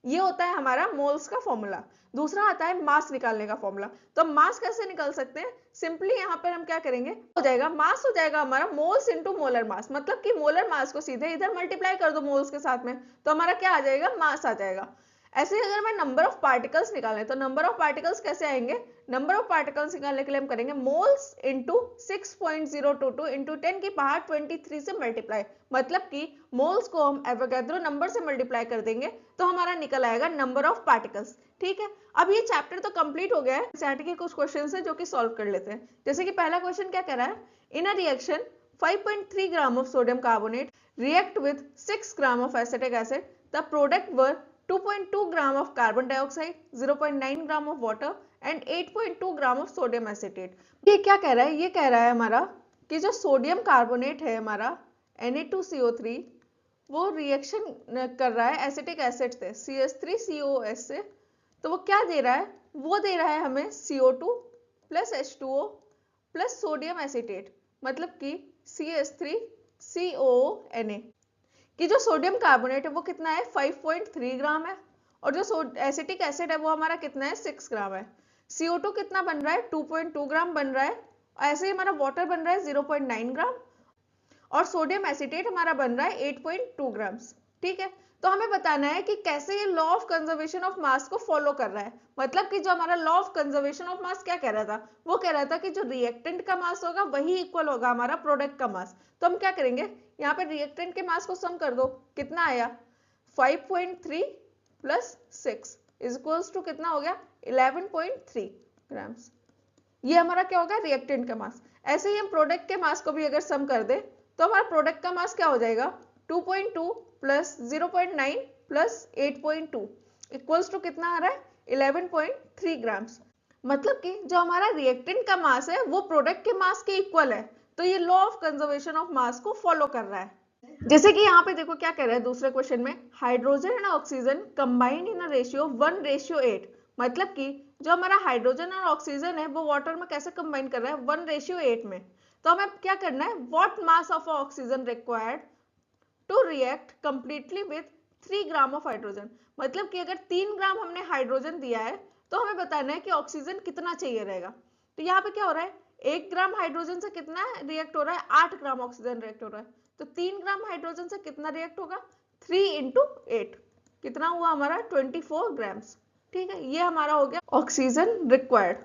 ये होता है हमारा मोल्स का फॉर्मूला। दूसरा आता है मास निकालने का फॉर्मूला, तो मास कैसे निकाल सकते हैं, सिंपली यहाँ पर हम क्या करेंगे, हो जाएगा मास हो जाएगा हमारा मोल्स इनटू मोलर मास, मतलब कि मोलर मास को सीधे इधर मल्टीप्लाई कर दो मोल्स के साथ में तो हमारा क्या आ जाएगा मास आ जाएगा। ऐसे ही अगर मैं नंबर ऑफ पार्टिकल्स निकालने तो नंबर ऑफ पार्टिकल्स कैसे आएंगे, नंबर ऑफ पार्टिकल्स निकालने के लिए हम करेंगे मोल्स इंटू 6.022 इंटू 10 की पावर 23 से मल्टीप्लाई, मतलब कि मोल्स को हम एवोगैड्रो नंबर से मल्टीप्लाई कर देंगे तो हमारा निकल आएगा नंबर ऑफ पार्टिकल्स। ठीक है, अब ये चैप्टर तो कंप्लीट हो गया है, चैप्टर के कुछ क्वेश्चंस हैं जो कि सॉल्व कर लेते हैं। जैसे कि पहला क्वेश्चन क्या कह रहा है, in a reaction 5.3 gram of sodium carbonate react with 6 gram of acetic acid, the product were 2.2 gram of carbon dioxide, 0.9 gram of water and 8.2 gram of sodium acetate। ये क्या कह रहा है, ये कह रहा है हमारा कि जो सोडियम कार्बोनेट है हमारा Na2CO3 वो रिएक्शन कर रहा है एसिटिक एसिड से CH3COOH से, तो वो क्या दे रहा है, वो दे रहा है हमें CO2 plus H2O plus sodium acetate, मतलब कि CH3COONA कि जो सोडियम कार्बोनेट है वो कितना है 5.3 ग्राम है, और जो एसिटिक एसिड है वो हमारा कितना है 6 ग्राम है। CO2 कितना बन रहा है 2.2 ग्राम बन रहा है, ऐसे ही हमारा वाटर बन रहा है 0.9 ग्राम, और सोडियम एसिटेट हमारा बन रहा है 8.2 ग्राम्स। ठीक है, तो हमें बताना है कि कैसे ये लॉ ऑफ कंजर्वेशन ऑफ मास को फॉलो कर रहा है। मतलब कि जो हमारा लॉ ऑफ कंजर्वेशन ऑफ मास क्या कह रहा था, वो कह रहा था कि जो रिएक्टेंट का मास होगा वही इक्वल होगा हमारा प्रोडक्ट का मास। तो हम क्या करेंगे, यहाँ पे रिएक्टेंट के मास को सम कर दो, कितना आया 5.3 प्लस 6 इज इक्वल्स टू कितना हो गया 11.3 ग्राम्स। ये हमारा क्या होगा रिएक्टेंट का मास। ऐसे ही हम प्रोडक्ट के मास को भी अगर सम कर दे तो हमारा प्रोडक्ट का मास क्या हो जाएगा 2.2 प्लस 0.9 प्लस 8.2 इक्वल्स टू कितना आ रहा है 11.3 ग्राम्स। मतलब कि जो हमारा रिएक्टेंट का मास है वो प्रोडक्ट के मास के इक्वल है, तो ये लॉ ऑफ कंजर्वेशन ऑफ मास को फॉलो कर रहा है। जैसे कि यहाँ पे देखो क्या कह रहा है दूसरे क्वेश्चन में, hydrogen and oxygen combined in a ratio 1:8, मतलब कि जो हमारा हाइड्रोजन और ऑक्सीजन है वो वाटर में कैसे कंबाइन कर रहा है 1:8 में। तो हमें क्या करना है, what mass of oxygen required to react completely with 3 gram of hydrogen. मतलब कि अगर 3 ग्राम हमने हाइड्रोजन दिया है तो हमें बताना है कि ऑक्सीजन कितना चाहिए रहेगा। तो यहाँ पे क्या हो रहा है 1 ग्राम हाइड्रोजन से कितना रिएक्ट हो रहा है 8 ग्राम ऑक्सीजन रिएक्ट हो रहा है, तो 3 ग्राम हाइड्रोजन से कितना रिएक्ट होगा 3 इंटू 8, कितना हुआ हमारा 24 ग्राम्स। ठीक है, ये हमारा हो गया ऑक्सीजन रिक्वायर्ड।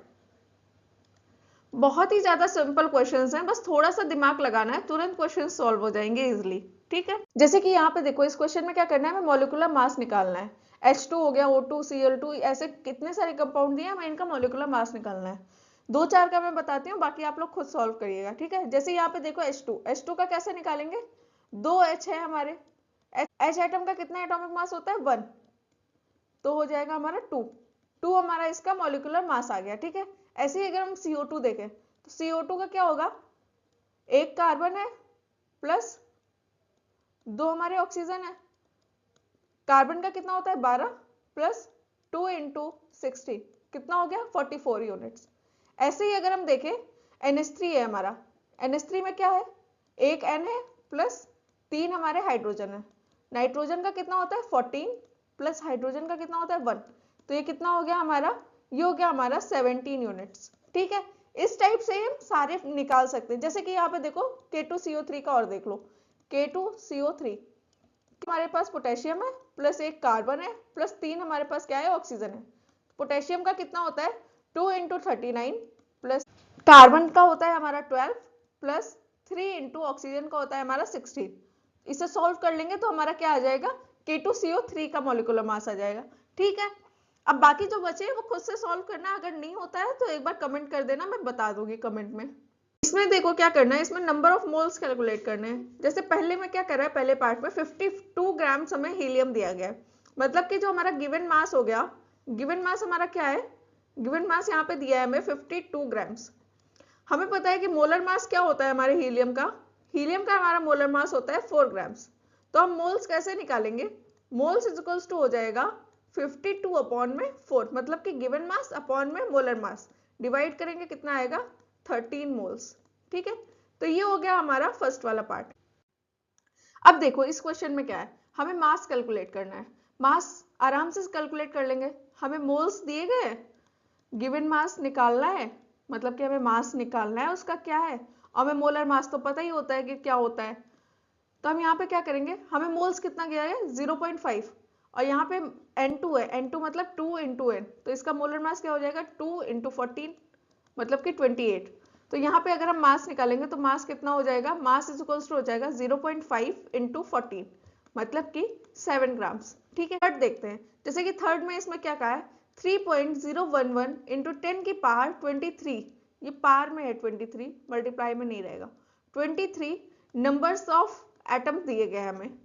बहुत ही ज्यादा सिंपल क्वेश्चंस हैं, बस थोड़ा सा दिमाग लगाना है, तुरंत क्वेश्चन सॉल्व हो जाएंगे इजिली। ठीक है, जैसे कि यहाँ पे देखो इस क्वेश्चन में क्या करना है, हमें मॉलिक्यूलर मास निकालना है। H2 हो गया, O2, Cl2, ऐसे कितने सारे कंपाउंड दिए, हमें इनका मॉलिक्यूलर मास निकालना है। 2-4 का मैं बताती हूँ, बाकी आप लोग खुद सॉल्व करिएगा। ठीक है, जैसे यहाँ पे देखो H2 का कैसे निकालेंगे, 2 H है हमारे, H एटम का कितना एटॉमिक मास होता है 1, तो हो जाएगा हमारा 2 हमारा इसका मॉलिक्यूलर मास आ गया। ठीक है, ऐसे ही अगर हम CO2 देखें तो CO2 का क्या होगा, 1 कार्बन है प्लस 2 हमारे ऑक्सीजन है, कार्बन का कितना होता है 12 प्लस 2 इंटू 16 कितना हो गया 44 यूनिट्स। ऐसे ही अगर हम देखें NH3 है हमारा, NH3 में क्या है 1 N है प्लस 3 हमारे हाइड्रोजन है, नाइट्रोजन का कितना होता है 14 प्लस हाइड्रोजन का कितना होता है 1, तो ये कितना हो गया हमारा, ये हो गया हमारा 17 यूनिट्स। ठीक है, इस टाइप से हम सारे निकाल सकते हैं। जैसे कि यहाँ पे देखो K2CO3 का और देख लो, K2CO3 हमारे पास पोटेशियम है प्लस 1 कार्बन है प्लस 3 हमारे पास क्या है ऑक्सीजन है। पोटेशियम का कितना होता है 2 इंटू 39 प्लस कार्बन का होता है हमारा 12 प्लस 3 इंटू ऑक्सीजन का होता है हमारा 16। इसे सॉल्व कर लेंगे तो हमारा क्या आ जाएगा K2CO3 का मॉलिक्यूलर मास आ जाएगा। ठीक है, अब बाकी जो बचे हैं वो खुद से सॉल्व करना, अगर नहीं होता है तो एक बार कमेंट कर देना, मैं बता दूंगी कमेंट में। इसमें देखो क्या करना है, इसमें नंबर ऑफ मोल्स कैलकुलेट करने हैं। जैसे पहले में क्या कर रहा है, पहले पार्ट में 52 ग्राम्स हमें हीलियम दिया गया है, मतलब कि जो हमारा गिवन मास हो गया, गिवन मास हमारा क्या है, गिवन मास यहाँ पे दिया है हमें 52 ग्राम्स। हमें पता है कि मोलर मास क्या होता है हमारे हीलियम का, हीलियम का हमारा मोलर मास होता है 4 ग्राम्स। तो हम मोल्स कैसे निकालेंगे, मोल्स इज इक्वल्स टू हो जाएगा 52 अपॉन में 4, मतलब कि गिवन मास अपॉन में मोलर मास, डिवाइड करेंगे कितना आएगा 13 मोल्स। ठीक है, तो ये हो गया हमारा फर्स्ट वाला पार्ट। अब देखो इस क्वेश्चन में क्या है, हमें मास कैलकुलेट करना है। मास आराम से कैलकुलेट कर लेंगे, हमें मोल्स दिए गए, गिवन मास निकालना है, मतलब कि हमें मास निकालना है उसका क्या है, और हमें मोलर मास तो पता ही होता है कि क्या होता है। तो हम यहाँ पे क्या करेंगे, हमें मोल्स कितना गया है 0.5, और यहाँ पे N2 है, N2 मतलब 2 इंटू N, तो इसका मोलर मास क्या हो जाएगा 2 इंटू 14 मतलब कि 28। तो यहाँ पे अगर हम मास निकालेंगे तो मास कितना हो जाएगा, मास इज इक्वल्स टू हो जाएगा 0.5 इंटू 14 मतलब कि 7 ग्राम्स। ठीक है, थर्ड देखते हैं। जैसे कि थर्ड में इसमें क्या कहा है 3.011 इंटू 10 की पावर 23, ये पावर में है 23, मल्टीप्लाई में नहीं रहेगा, 23 नंबर्स ऑफ एटम दिए गए हैं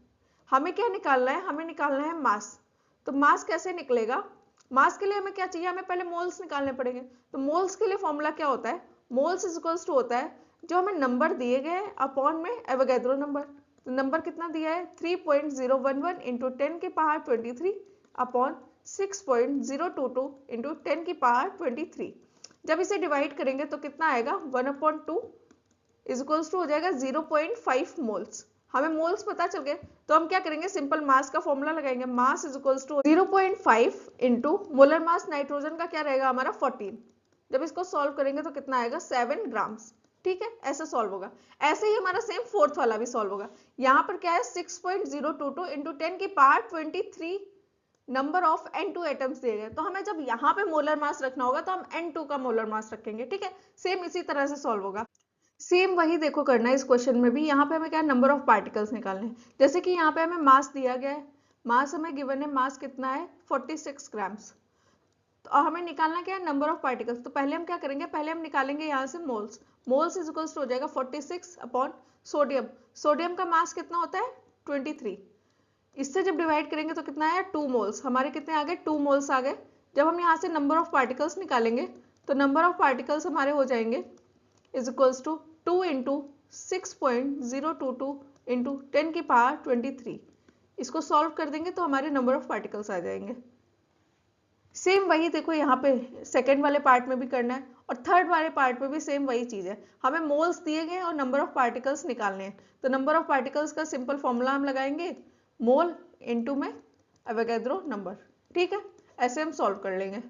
हमें क्या निकालना है, हमें निकालना है मास। तो मास कैसे निकलेगा, मास के लिए हमें क्या चाहिए, हमें पहले मोल्स निकालने पड़ेंगे। तो मोल्स के लिए फॉर्मूला क्या होता है, मोल्स इज इक्वल्स टू होता है जो हमें नंबर दिए गए हैं अपॉन में एवोगैड्रो नंबर। तो नंबर कितना दिया है 3.011 इंटू 10 की पावर 23 अपॉन 6.022 इंटू 10 की पावर 23। जब इसे डिवाइड करेंगे तो कितना आएगा 1/2 इज इक्वल्स टू हो जाएगा 0.5 मोल्स। हमें मोल्स पता चल गए तो हम क्या करेंगे, सिंपल मास का फॉर्मूला लगाएंगे, mass is equals to 0.5 into molar mass nitrogen का क्या रहेगा हमारा 14। जब इसको सॉल्व करेंगे तो कितना आएगा 7 ग्राम्स। ठीक है, ऐसे सॉल्व होगा। ऐसे ही हमारा सेम फोर्थ वाला भी सॉल्व होगा। यहाँ पर क्या है 6.022 इंटू 10 की power 23 number of N2 atoms दिए गए, तो हमें जब यहाँ पे मोलर मास रखना होगा तो हम N2 का मोलर मास रखेंगे। ठीक है, सेम इसी तरह से सॉल्व होगा। सेम वही देखो करना है इस क्वेश्चन में भी। यहाँ पे हमें क्या नंबर ऑफ पार्टिकल्स निकालने हैं। जैसे कि यहाँ पे हमें मास दिया गया है, मास हमें गिवन है, मास कितना है 46 ग्राम्स। तो हमें निकालना क्या है नंबर ऑफ पार्टिकल्स। तो पहले हम क्या करेंगे, पहले हम निकालेंगे यहाँ से moles. Moles is equals to हो जाएगा 46 अपॉन सोडियम। सोडियम का मास कितना होता है 23। इससे जब डिवाइड करेंगे तो कितना आया 2 मोल्स। हमारे कितने आ गए 2 मोल्स आ गए। जब हम यहाँ से नंबर ऑफ पार्टिकल्स निकालेंगे तो नंबर ऑफ पार्टिकल्स हमारे हो जाएंगे is equals to 2 into 6.022 into 10 की पावर 23। इसको सॉल्व कर देंगे तो हमारे नंबर ऑफ पार्टिकल्स आ जाएंगे। सेम वही देखो यहाँ पे सेकेंड वाले पार्ट में भी करना है और थर्ड वाले पार्ट में भी सेम वही चीज है। हमें मोल्स दिए गए और नंबर ऑफ पार्टिकल्स निकालने हैं। तो नंबर ऑफ पार्टिकल्स का सिंपल फॉर्मूला हम लगाएंगे, मोल इनटू में एवोगैड्रो नंबर। ठीक है, ऐसे हम सॉल्व कर लेंगे।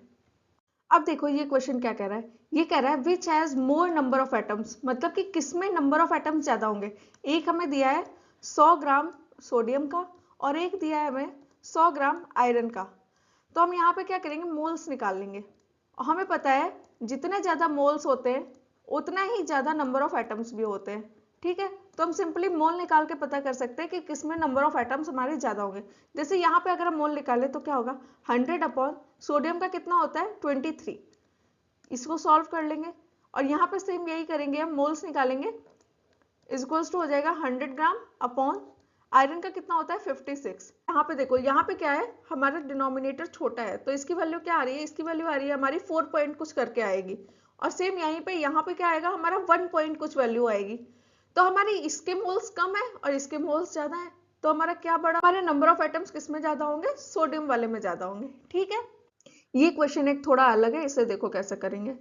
अब देखो ये क्वेश्चन क्या कह रहा है, ये कह रहा है which has more number of atoms, मतलब कि किसमें नंबर ऑफ एटम्स ज्यादा होंगे। एक हमें दिया है 100 ग्राम सोडियम का और एक दिया है हमें 100 ग्राम आयरन का। तो हम यहाँ पे क्या करेंगे मोल्स निकाल लेंगे। और हमें पता है जितने ज्यादा मोल्स होते हैं उतना ही ज्यादा नंबर ऑफ एटम्स भी होते हैं। ठीक है, तो हम सिंपली मोल निकाल के पता कर सकते हैं कि किसमें नंबर ऑफ एटम्स हमारे ज्यादा होंगे। जैसे यहाँ पे अगर हम मोल निकालें तो क्या होगा 100 अपॉन सोडियम का कितना होता है 23। इसको सॉल्व कर लेंगे और यहाँ पे सेम यही करेंगे, हम मोल्स निकालेंगे इज इक्वल्स टू हो जाएगा 100 ग्राम अपॉन आयरन का कितना होता है 56। यहाँ पे देखो यहाँ पे क्या है हमारा डिनोमिनेटर छोटा है तो इसकी वैल्यू क्या आ रही है, इसकी वैल्यू आ रही है हमारी 4 पॉइंट कुछ करके आएगी। और सेम यहीं पे यहाँ पे क्या आएगा हमारा 1 पॉइंट कुछ वैल्यू आएगी। तो हमारी इसके मोल्स कम है और इसके मोल्स ज्यादा है, तो हमारा क्या बढ़ा, हमारे नंबर ऑफ एटम्स किस में ज्यादा होंगे, सोडियम वाले में ज्यादा होंगे। ठीक है, ये क्वेश्चन एक थोड़ा अलग है, इसे देखो कैसे करेंगे।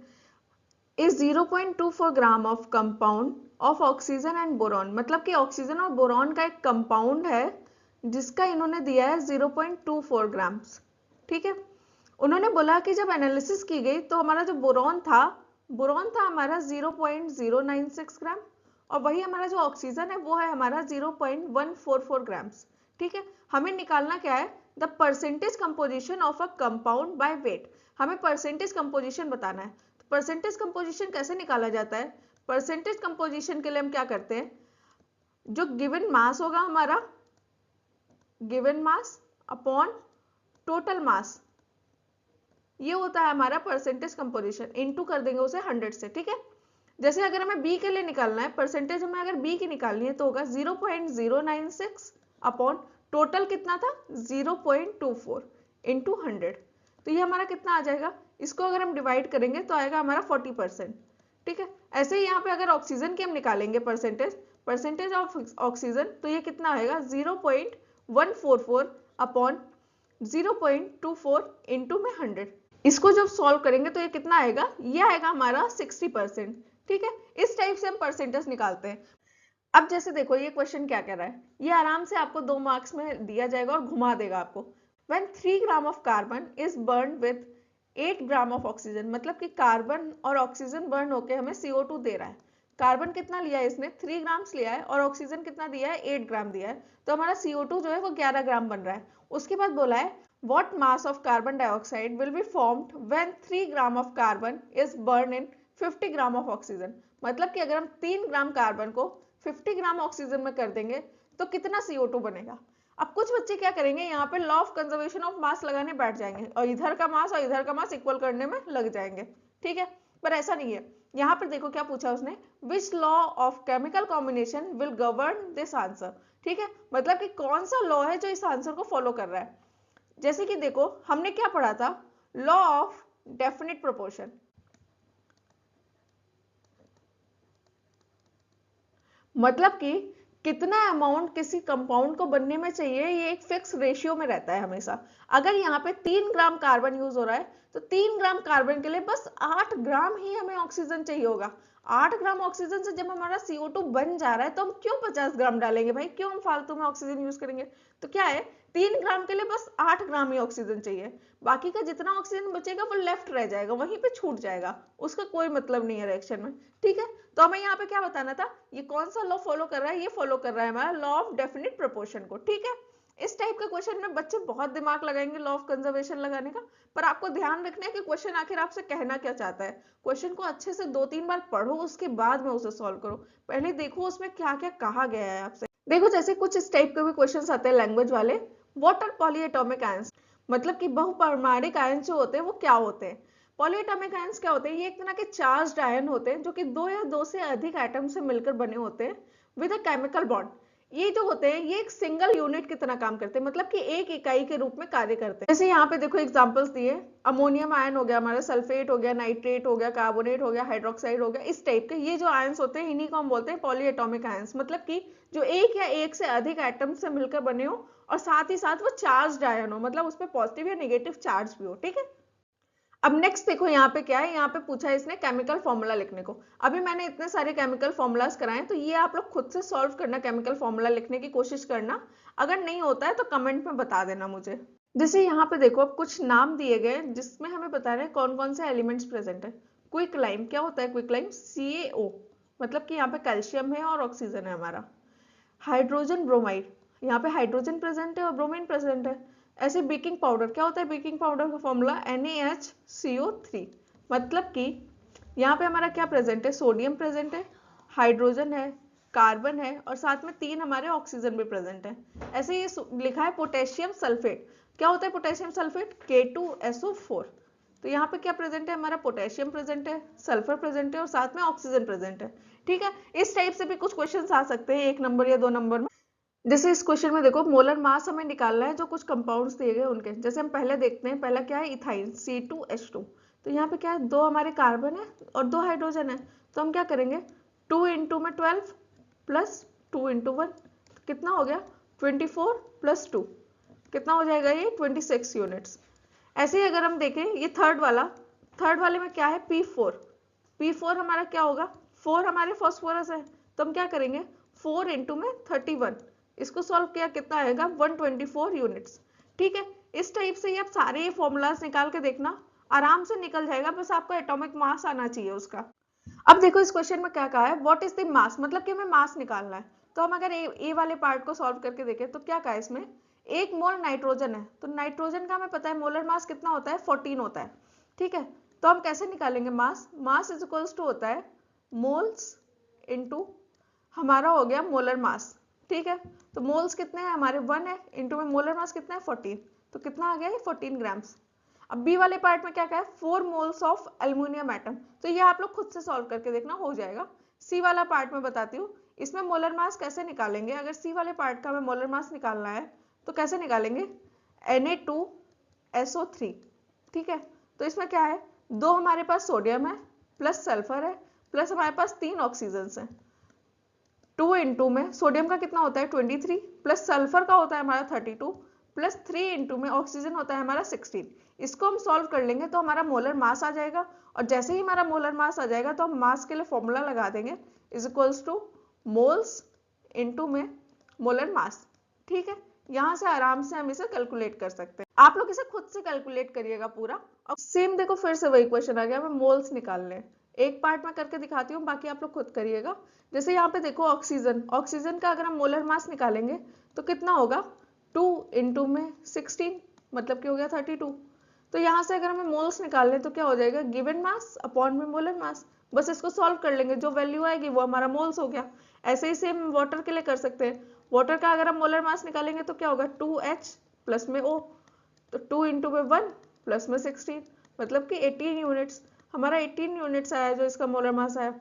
Is 0.24 gram of compound of oxygen and boron, मतलब कि ऑक्सीजन और बोरॉन का एक कंपाउंड है जिसका इन्होंने दिया है 0.24 ग्राम्स। ठीक है, उन्होंने बोला कि जब एनालिसिस की गई तो हमारा जो बोरॉन था हमारा 0.096 ग्राम और वही हमारा जो ऑक्सीजन है वो है हमारा 0.144 ग्राम्स। ठीक है, हमें निकालना क्या है the percentage composition of a compound by weight. हमें परसेंटेज कंपोजिशन बताना है। तो परसेंटेज कंपोजिशन कैसे निकाला जाता है, परसेंटेज कंपोजिशन के लिए हम क्या करते हैं, जो गिवन मास होगा हमारा, given mass upon total mass, ये होता है हमारा परसेंटेज कंपोजिशन, इनटू कर देंगे उसे 100 से। ठीक है, जैसे अगर हमें बी के लिए निकालना है परसेंटेज, हमें अगर बी की निकालनी है तो होगा 0.096 अपॉन टोटल कितना था 0.24 इंटू 100। तो ये हमारा कितना आ जाएगा, इसको अगर हम डिवाइड करेंगे तो आएगा हमारा 40%। ठीक है, ऐसे ही यहाँ पे अगर ऑक्सीजन की हम निकालेंगे परसेंटेज ऑफ ऑक्सीजन, तो ये कितना आएगा 0.144 अपॉन 0.24 इंटू में 100। इसको जब सॉल्व करेंगे तो ये कितना आएगा, ये आएगा हमारा 60%। ठीक है, इस टाइप से हम परसेंटेज निकालते हैं। अब जैसे देखो ये क्वेश्चन क्या कह रहा है, ये आराम से आपको 2 मार्क्स में दिया जाएगा और घुमा देगा आपको। When 3 gram of carbon is burn with 8 gram of oxygen, मतलब कि कार्बन और ऑक्सीजन बर्न होके हमें CO2 दे रहा है। कार्बन कितना लिया है इसने 3 ग्राम्स लिया है और ऑक्सीजन कितना दिया है 8 ग्राम दिया है, तो हमारा CO2 जो है वो 11 ग्राम बन रहा है। उसके बाद बोला है what mass of carbon dioxide will be formed when 3 gram of carbon is burned in 50 gram of oxygen, मतलब कि अगर हम 3 ग्राम कार्बन को 50 ग्राम ऑक्सीजन में कर देंगे तो कितना CO2 बनेगा। अब कुछ बच्चे क्या करेंगे, यहाँ पे लॉ ऑफ कंजर्वेशन ऑफ मास लगाने बैठ जाएंगे और इधर का मास और इधर का मास इक्वल करने में लग जाएंगे। ठीक है, पर ऐसा नहीं है। यहाँ पर देखो क्या पूछा उसने, which law of chemical combination will govern this answer. ठीक है, मतलब कि कौन सा लॉ है जो इस आंसर को फॉलो कर रहा है। जैसे कि देखो हमने क्या पढ़ा था, लॉ ऑफ डेफिनिट प्रोपोर्शन, मतलब कि कितना अमाउंट किसी कंपाउंड को बनने में चाहिए, ये एक फिक्स रेशियो में रहता है हमेशा। अगर यहाँ पे 3 ग्राम कार्बन यूज हो रहा है तो 3 ग्राम कार्बन के लिए बस 8 ग्राम ही हमें ऑक्सीजन चाहिए होगा। 8 ग्राम ऑक्सीजन से जब हमारा CO2 बन जा रहा है तो हम क्यों 50 ग्राम डालेंगे भाई, क्यों हम फालतू में ऑक्सीजन यूज करेंगे। तो क्या है, 3 ग्राम के लिए बस 8 ग्राम ही ऑक्सीजन चाहिए, बाकी का जितना ऑक्सीजन बचेगा वो लेफ्ट रह जाएगा, वहीं पे छूट जाएगा, उसका कोई मतलब नहीं है रिएक्शन में। ठीक है, तो हमें यहाँ पे क्या बताना था, ये कौन सा लॉ फॉलो कर रहा है, ये फॉलो कर रहा है हमारा लॉ ऑफ डेफिनिट प्रोपोर्शन को। ठीक है, इस टाइप के क्वेश्चन में बच्चे बहुत दिमाग लगाएंगे लॉ ऑफ कंजर्वेशन लगाने का, पर आपको ध्यान रखना है कि क्वेश्चन आखिर आपसे कहना क्या चाहता है। क्वेश्चन को अच्छे से 2-3 बार पढ़ो, उसके बाद में उसे सॉल्व करो, पहले देखो उसमें क्या क्या कहा गया है आपसे। देखो जैसे कुछ इस टाइप के भी क्वेश्चन आते हैं लैंग्वेज वाले, व्हाट आर पॉलीएटॉमिक आयंस, मतलब कि बहुपरमाणिक आयन जो होते हैं वो क्या होते हैं। पॉलीएटॉमिक आयंस क्या होते हैं, ये एक तरह के चार्ज्ड आयन होते हैं जो कि 2 या 2 से अधिक एटम से मिलकर बने होते हैं विद अ केमिकल बॉन्ड। ये जो होते हैं ये एक सिंगल यूनिट की तरह काम करते हैं, मतलब कि एक इकाई के रूप में कार्य करते हैं। जैसे यहाँ पे देखो एग्जांपल्स दिए, अमोनियम आयन हो गया हमारा, सल्फेट हो गया, नाइट्रेट हो गया, कार्बोनेट हो गया, हाइड्रोक्साइड हो गया, इस टाइप के ये जो आयंस होते हैं इन्हीं को हम बोलते हैं पॉलीएटॉमिक आयंस, मतलब कि जो एक या एक से अधिक एटम से मिलकर बने हो और साथ ही साथ वो चार्ज्ड आयन हो, मतलब उसपे पॉजिटिव या नेगेटिव चार्ज भी हो। ठीक है, अब नेक्स्ट देखो यहाँ पे क्या है, यहाँ पे पूछा है इसने केमिकल फॉर्मूला लिखने को। अभी मैंने इतने सारे केमिकल फॉर्मूलाज कराए तो ये आप लोग खुद से सॉल्व करना, केमिकल फॉर्मूला लिखने की कोशिश करना, अगर नहीं होता है तो कमेंट में बता देना मुझे। जैसे यहाँ पे देखो अब कुछ नाम दिए गए जिसमें हमें बता रहे हैं कौन कौन से एलिमेंट्स प्रेजेंट है। क्विकलाइम, क्या होता है क्विकलाइम, CaO, मतलब कि यहाँ पे कैल्शियम है और ऑक्सीजन है हमारा। हाइड्रोजन ब्रोमाइड, यहाँ पे हाइड्रोजन प्रेजेंट है और ब्रोमीन प्रेजेंट है। ऐसे बेकिंग पाउडर, क्या होता है बेकिंग पाउडर का फॉर्मूला NaHCO3, मतलब कि यहाँ पे हमारा क्या प्रेजेंट है, सोडियम प्रेजेंट है, हाइड्रोजन है, कार्बन है और साथ में 3 हमारे ऑक्सीजन भी प्रेजेंट है। ऐसे ये लिखा है पोटेशियम सल्फेट, क्या होता है पोटेशियम सल्फेट, K2SO4। तो यहाँ पे क्या प्रेजेंट है हमारा, पोटेशियम प्रेजेंट है, सल्फर प्रेजेंट है और साथ में ऑक्सीजन प्रेजेंट है। ठीक है, इस टाइप से भी कुछ क्वेश्चन आ सकते हैं 1 नंबर या 2 नंबर में। जैसे इस क्वेश्चन में देखो मोलर मास हमें निकालना है जो कुछ कंपाउंड्स दिए गए उनके। जैसे हम पहले देखते हैं, पहला क्या है इथाइन C2H2, तो यहाँ पे क्या है 2 हमारे कार्बन है और 2 हाइड्रोजन है, तो हम क्या करेंगे 2 इंटू में 12 प्लस 2 इंटू 1, कितना हो गया 24 प्लस 2, कितना हो जाएगा ये 26 यूनिट्स। ऐसे ही अगर हम देखें ये थर्ड वाले में क्या है P4 हमारा क्या होगा, 4 हमारे फॉस्फोरस है, तो हम क्या करेंगे 4 इंटू में 31, इसको सॉल्व किया कितना आएगा 124 यूनिट्स। ठीक है, इस टाइप से ये आप सारे फॉर्मूलाज निकाल के देखना, आराम से निकल जाएगा, बस आपको एटॉमिक मास आना चाहिए उसका। अब देखो इस क्वेश्चन में क्या कहा है, व्हाट इज द मास, मतलब कि हमें मास निकालना है। तो हम अगर ए वाले पार्ट को सॉल्व करके देखें तो क्या कहा है इसमें, 1 मोल नाइट्रोजन है, तो नाइट्रोजन का हमें पता है मोलर मास कितना होता है 14 होता है। ठीक है, तो हम कैसे निकालेंगे मास इज इक्वल्स टू होता है मोल्स इनटू हमारा हो गया मोलर मास। ठीक है, तो मोल्स कितने हैं हमारे 1 है, इनटू में मोलर मास कितना है 14, तो कितना आ गया है 14 ग्राम्स। अब बी वाले पार्ट में क्या कहा है 4 मोल्स ऑफ एल्यूमिनियम एटम, तो ये आप लोग खुद से सॉल्व करके देखना हो जाएगा। सी वाला पार्ट में बताती हूँ, इसमें मोलर मास कैसे निकालेंगे, अगर सी वाले पार्ट का हमें मोलर मास निकालना है तो कैसे निकालेंगे Na2SO3। ठीक है, तो इसमें क्या है 2 हमारे पास सोडियम है प्लस सल्फर है प्लस हमारे पास 3 ऑक्सीजन है। 2 इंटू में सोडियम का कितना होता है 23 प्लस सल्फर का होता है हमारा 32 प्लस 3 इंटू में ऑक्सीजन होता है हमारा 16। इसको हम सॉल्व कर लेंगे तो हमारा मोलर मास आ जाएगा, और जैसे ही हमारा मोलर मास आ जाएगा तो हम मास के लिए फॉर्मूला लगा देंगे is equals two moles into में मोलर मास। ठीक है, यहाँ से आराम से हम इसे कैलकुलेट कर सकते हैं, आप लोग इसे खुद से कैलकुलेट करिएगा पूरा। और सेम देखो फिर से वही क्वेश्चन आ गया, हमें मोल्स निकालने हैं, एक पार्ट में करके दिखाती हूँ, बाकी आप लोग खुद करिएगा। जैसे यहाँ पे देखो ऑक्सीजन का अगर हम मोलर मास निकालेंगे तो कितना होगा 2 इंटू में 16, मतलब कि हो गया 32। तो यहाँ से अगर हमें मोल्स निकालने तो क्या हो जाएगा गिवन मास अपॉन में मोलर मास, बस इसको सॉल्व कर लेंगे, जो वैल्यू आएगी वो हमारा मोल्स हो गया। ऐसे ही सेम वाटर के लिए कर सकते हैं, वाटर का अगर हम मोलर मास निकालेंगे तो क्या होगा 2H प्लस में O, तो 2 इंटू में 1 प्लस में 16, मतलब कि 18 यूनिट्स, हमारा 18 यूनिट्स आया जो इसका मोलर मास आया।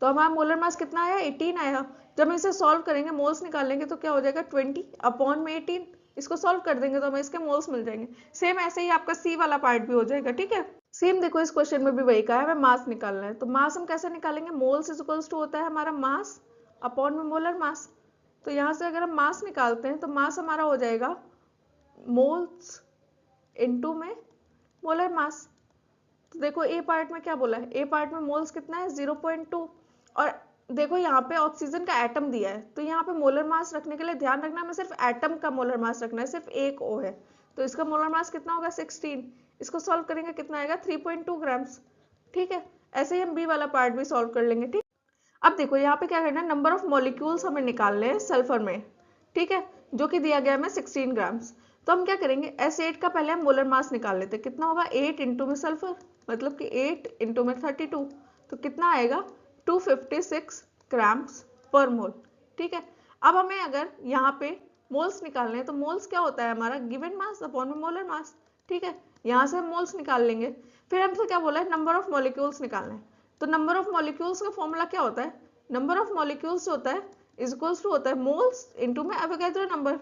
तो हमारा मोलर मास कितना आया 18 आया। जब हम इसे सॉल्व करेंगे मोल्स निकालेंगे तो क्या हो जाएगा 20 अपॉन में 18, इसको सॉल्व कर देंगे तो हमें इसके मोल्स मिल जाएंगे। सेम ऐसे ही आपका सी वाला पार्ट भी हो जाएगा। ठीक है, सेम देखो इस क्वेश्चन में भी वही कहा है हमें मास निकालना है, तो मास हम कैसे निकालेंगे, मोल्स इज इक्वल्स टू होता है हमारा मास अपॉन में मोलर मास। तो यहाँ से अगर हम मास निकालते हैं तो मास हमारा हो जाएगा मोल्स इनटू में मोलर मास। तो देखो ए पार्ट में क्या बोला है, ए पार्ट में मोल्स कितना है 0.2, और देखो यहाँ पे ऑक्सीजन का एटम दिया है, तो यहाँ पे मोलर मास रखने के लिए ध्यान रखना हमें सिर्फ एटम का मोलर मास रखना है, सिर्फ एक O है, तो इसका मोलर मास कितना होगा 16। इसको सॉल्व करेंगे कितना आएगा 3.2 ग्राम्स। ठीक है, ऐसे ही हम बी वाला पार्ट भी सॉल्व कर लेंगे। ठीक, अब देखो यहाँ पे क्या करना है, नंबर ऑफ मॉलिक्यूल्स हमें निकालने हैं सल्फर में, ठीक है, जो कि दिया गया हमें 16 ग्राम्स। तो हम क्या करेंगे, S8 का पहले हम मोलर मास निकाल लेते हैं, कितना होगा 8 इंटू में सल्फर, मतलब कि 8 इंटू में 32, तो कितना आएगा 256 ग्राम्स पर मोल। ठीक है, अब हमें अगर यहाँ पे मोल्स निकालने हैं तो मोल्स क्या होता है हमारा गिवन मास अपॉन में मोलर मास। ठीक है, यहाँ से हम मोल्स निकाल लेंगे। फिर हमसे क्या बोला है, नंबर ऑफ मॉलिक्यूल्स निकालना है, तो नंबर ऑफ मॉलिक्यूल्स का फॉर्मूला क्या होता है, नंबर ऑफ मॉलिक्यूल्स होता है इज इक्वल्स टू होता है मोल्स इंटू में एवोगैड्रो नंबर।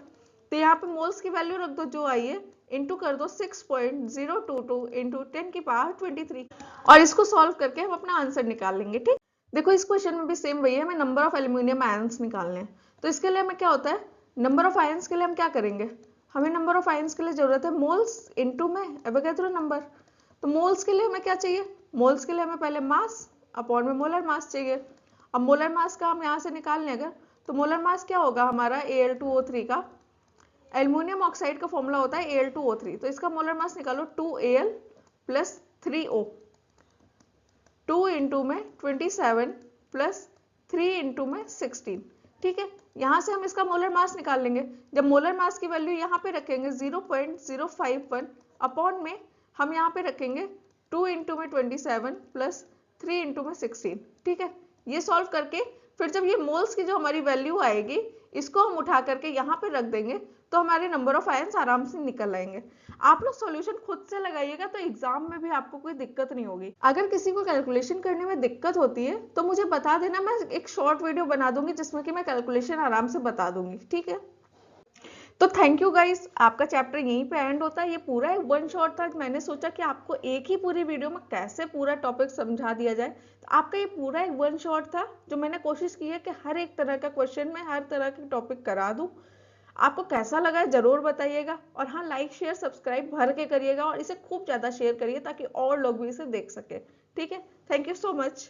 तो यहाँ पे मोल्स की वैल्यू रख दो जो आई है, इंटू कर दो 6.022 इंटू 10 की पावर 23, और इसको सॉल्व करके हम अपना आंसर निकाल लेंगे। ठीक, देखो इस क्वेश्चन में भी सेम वही है, हमें नंबर ऑफ एल्यूमिनियम आयंस निकालने हैं। तो इसके लिए हमें क्या होता है, नंबर ऑफ आयंस के लिए हम क्या करेंगे, हमें नंबर ऑफ आयंस के लिए जरूरत है मोल्स इंटू में एवोगैड्रो नंबर। तो मोल्स के लिए हमें क्या चाहिए, मोल्स के लिए हमें पहले मास अपॉन में मोलर मास चाहिए। अब मोलर मास का हम यहाँ से निकाल लें अगर, तो मोलर मास क्या होगा हमारा Al2O3 का, एल्यूमिनियम ऑक्साइड का फॉर्मूला होता है Al2O3, तो इसका मोलर मास निकालो 2Al प्लस 3O, 2 इंटू में 27 प्लस 3 इंटू में 16। ठीक है, यहाँ से हम इसका मोलर मास निकाल लेंगे। जब मोलर मास की वैल्यू यहाँ पे रखेंगे 0.051 अपॉन में हम यहाँ पे रखेंगे 2 इंटू में 27 प्लस 3 इंटू में 16। ठीक है, ये सॉल्व करके फिर जब ये मोल्स की जो हमारी वैल्यू आएगी इसको हम उठा करके यहाँ पे रख देंगे, तो हमारे नंबर ऑफ आयंस आराम से निकल आएंगे। आप लोग सॉल्यूशन खुद से लगाइएगा तो एग्जाम में भी आपको कोई दिक्कत नहीं होगी। अगर किसी को कैलकुलेशन करने में दिक्कत होती है तो मुझे बता देना, मैं एक शॉर्ट वीडियो बना दूंगी जिसमें कि मैं कैलकुलेशन आराम से बता दूंगी। ठीक है, तो थैंक यू गाइस, आपका चैप्टर यहीं पे एंड होता है। ये पूरा एक वन शॉट था, मैंने सोचा कि आपको एक ही पूरी वीडियो में कैसे पूरा टॉपिक समझा दिया जाए, तो आपका ये पूरा एक वन शॉट था जो मैंने कोशिश की है कि हर एक तरह का क्वेश्चन में हर तरह की टॉपिक करा दूं। आपको कैसा लगा है जरूर बताइएगा, और हाँ लाइक शेयर सब्सक्राइब भर के करिएगा और इसे खूब ज्यादा शेयर करिए ताकि और लोग भी इसे देख सके। ठीक है, थैंक यू सो मच।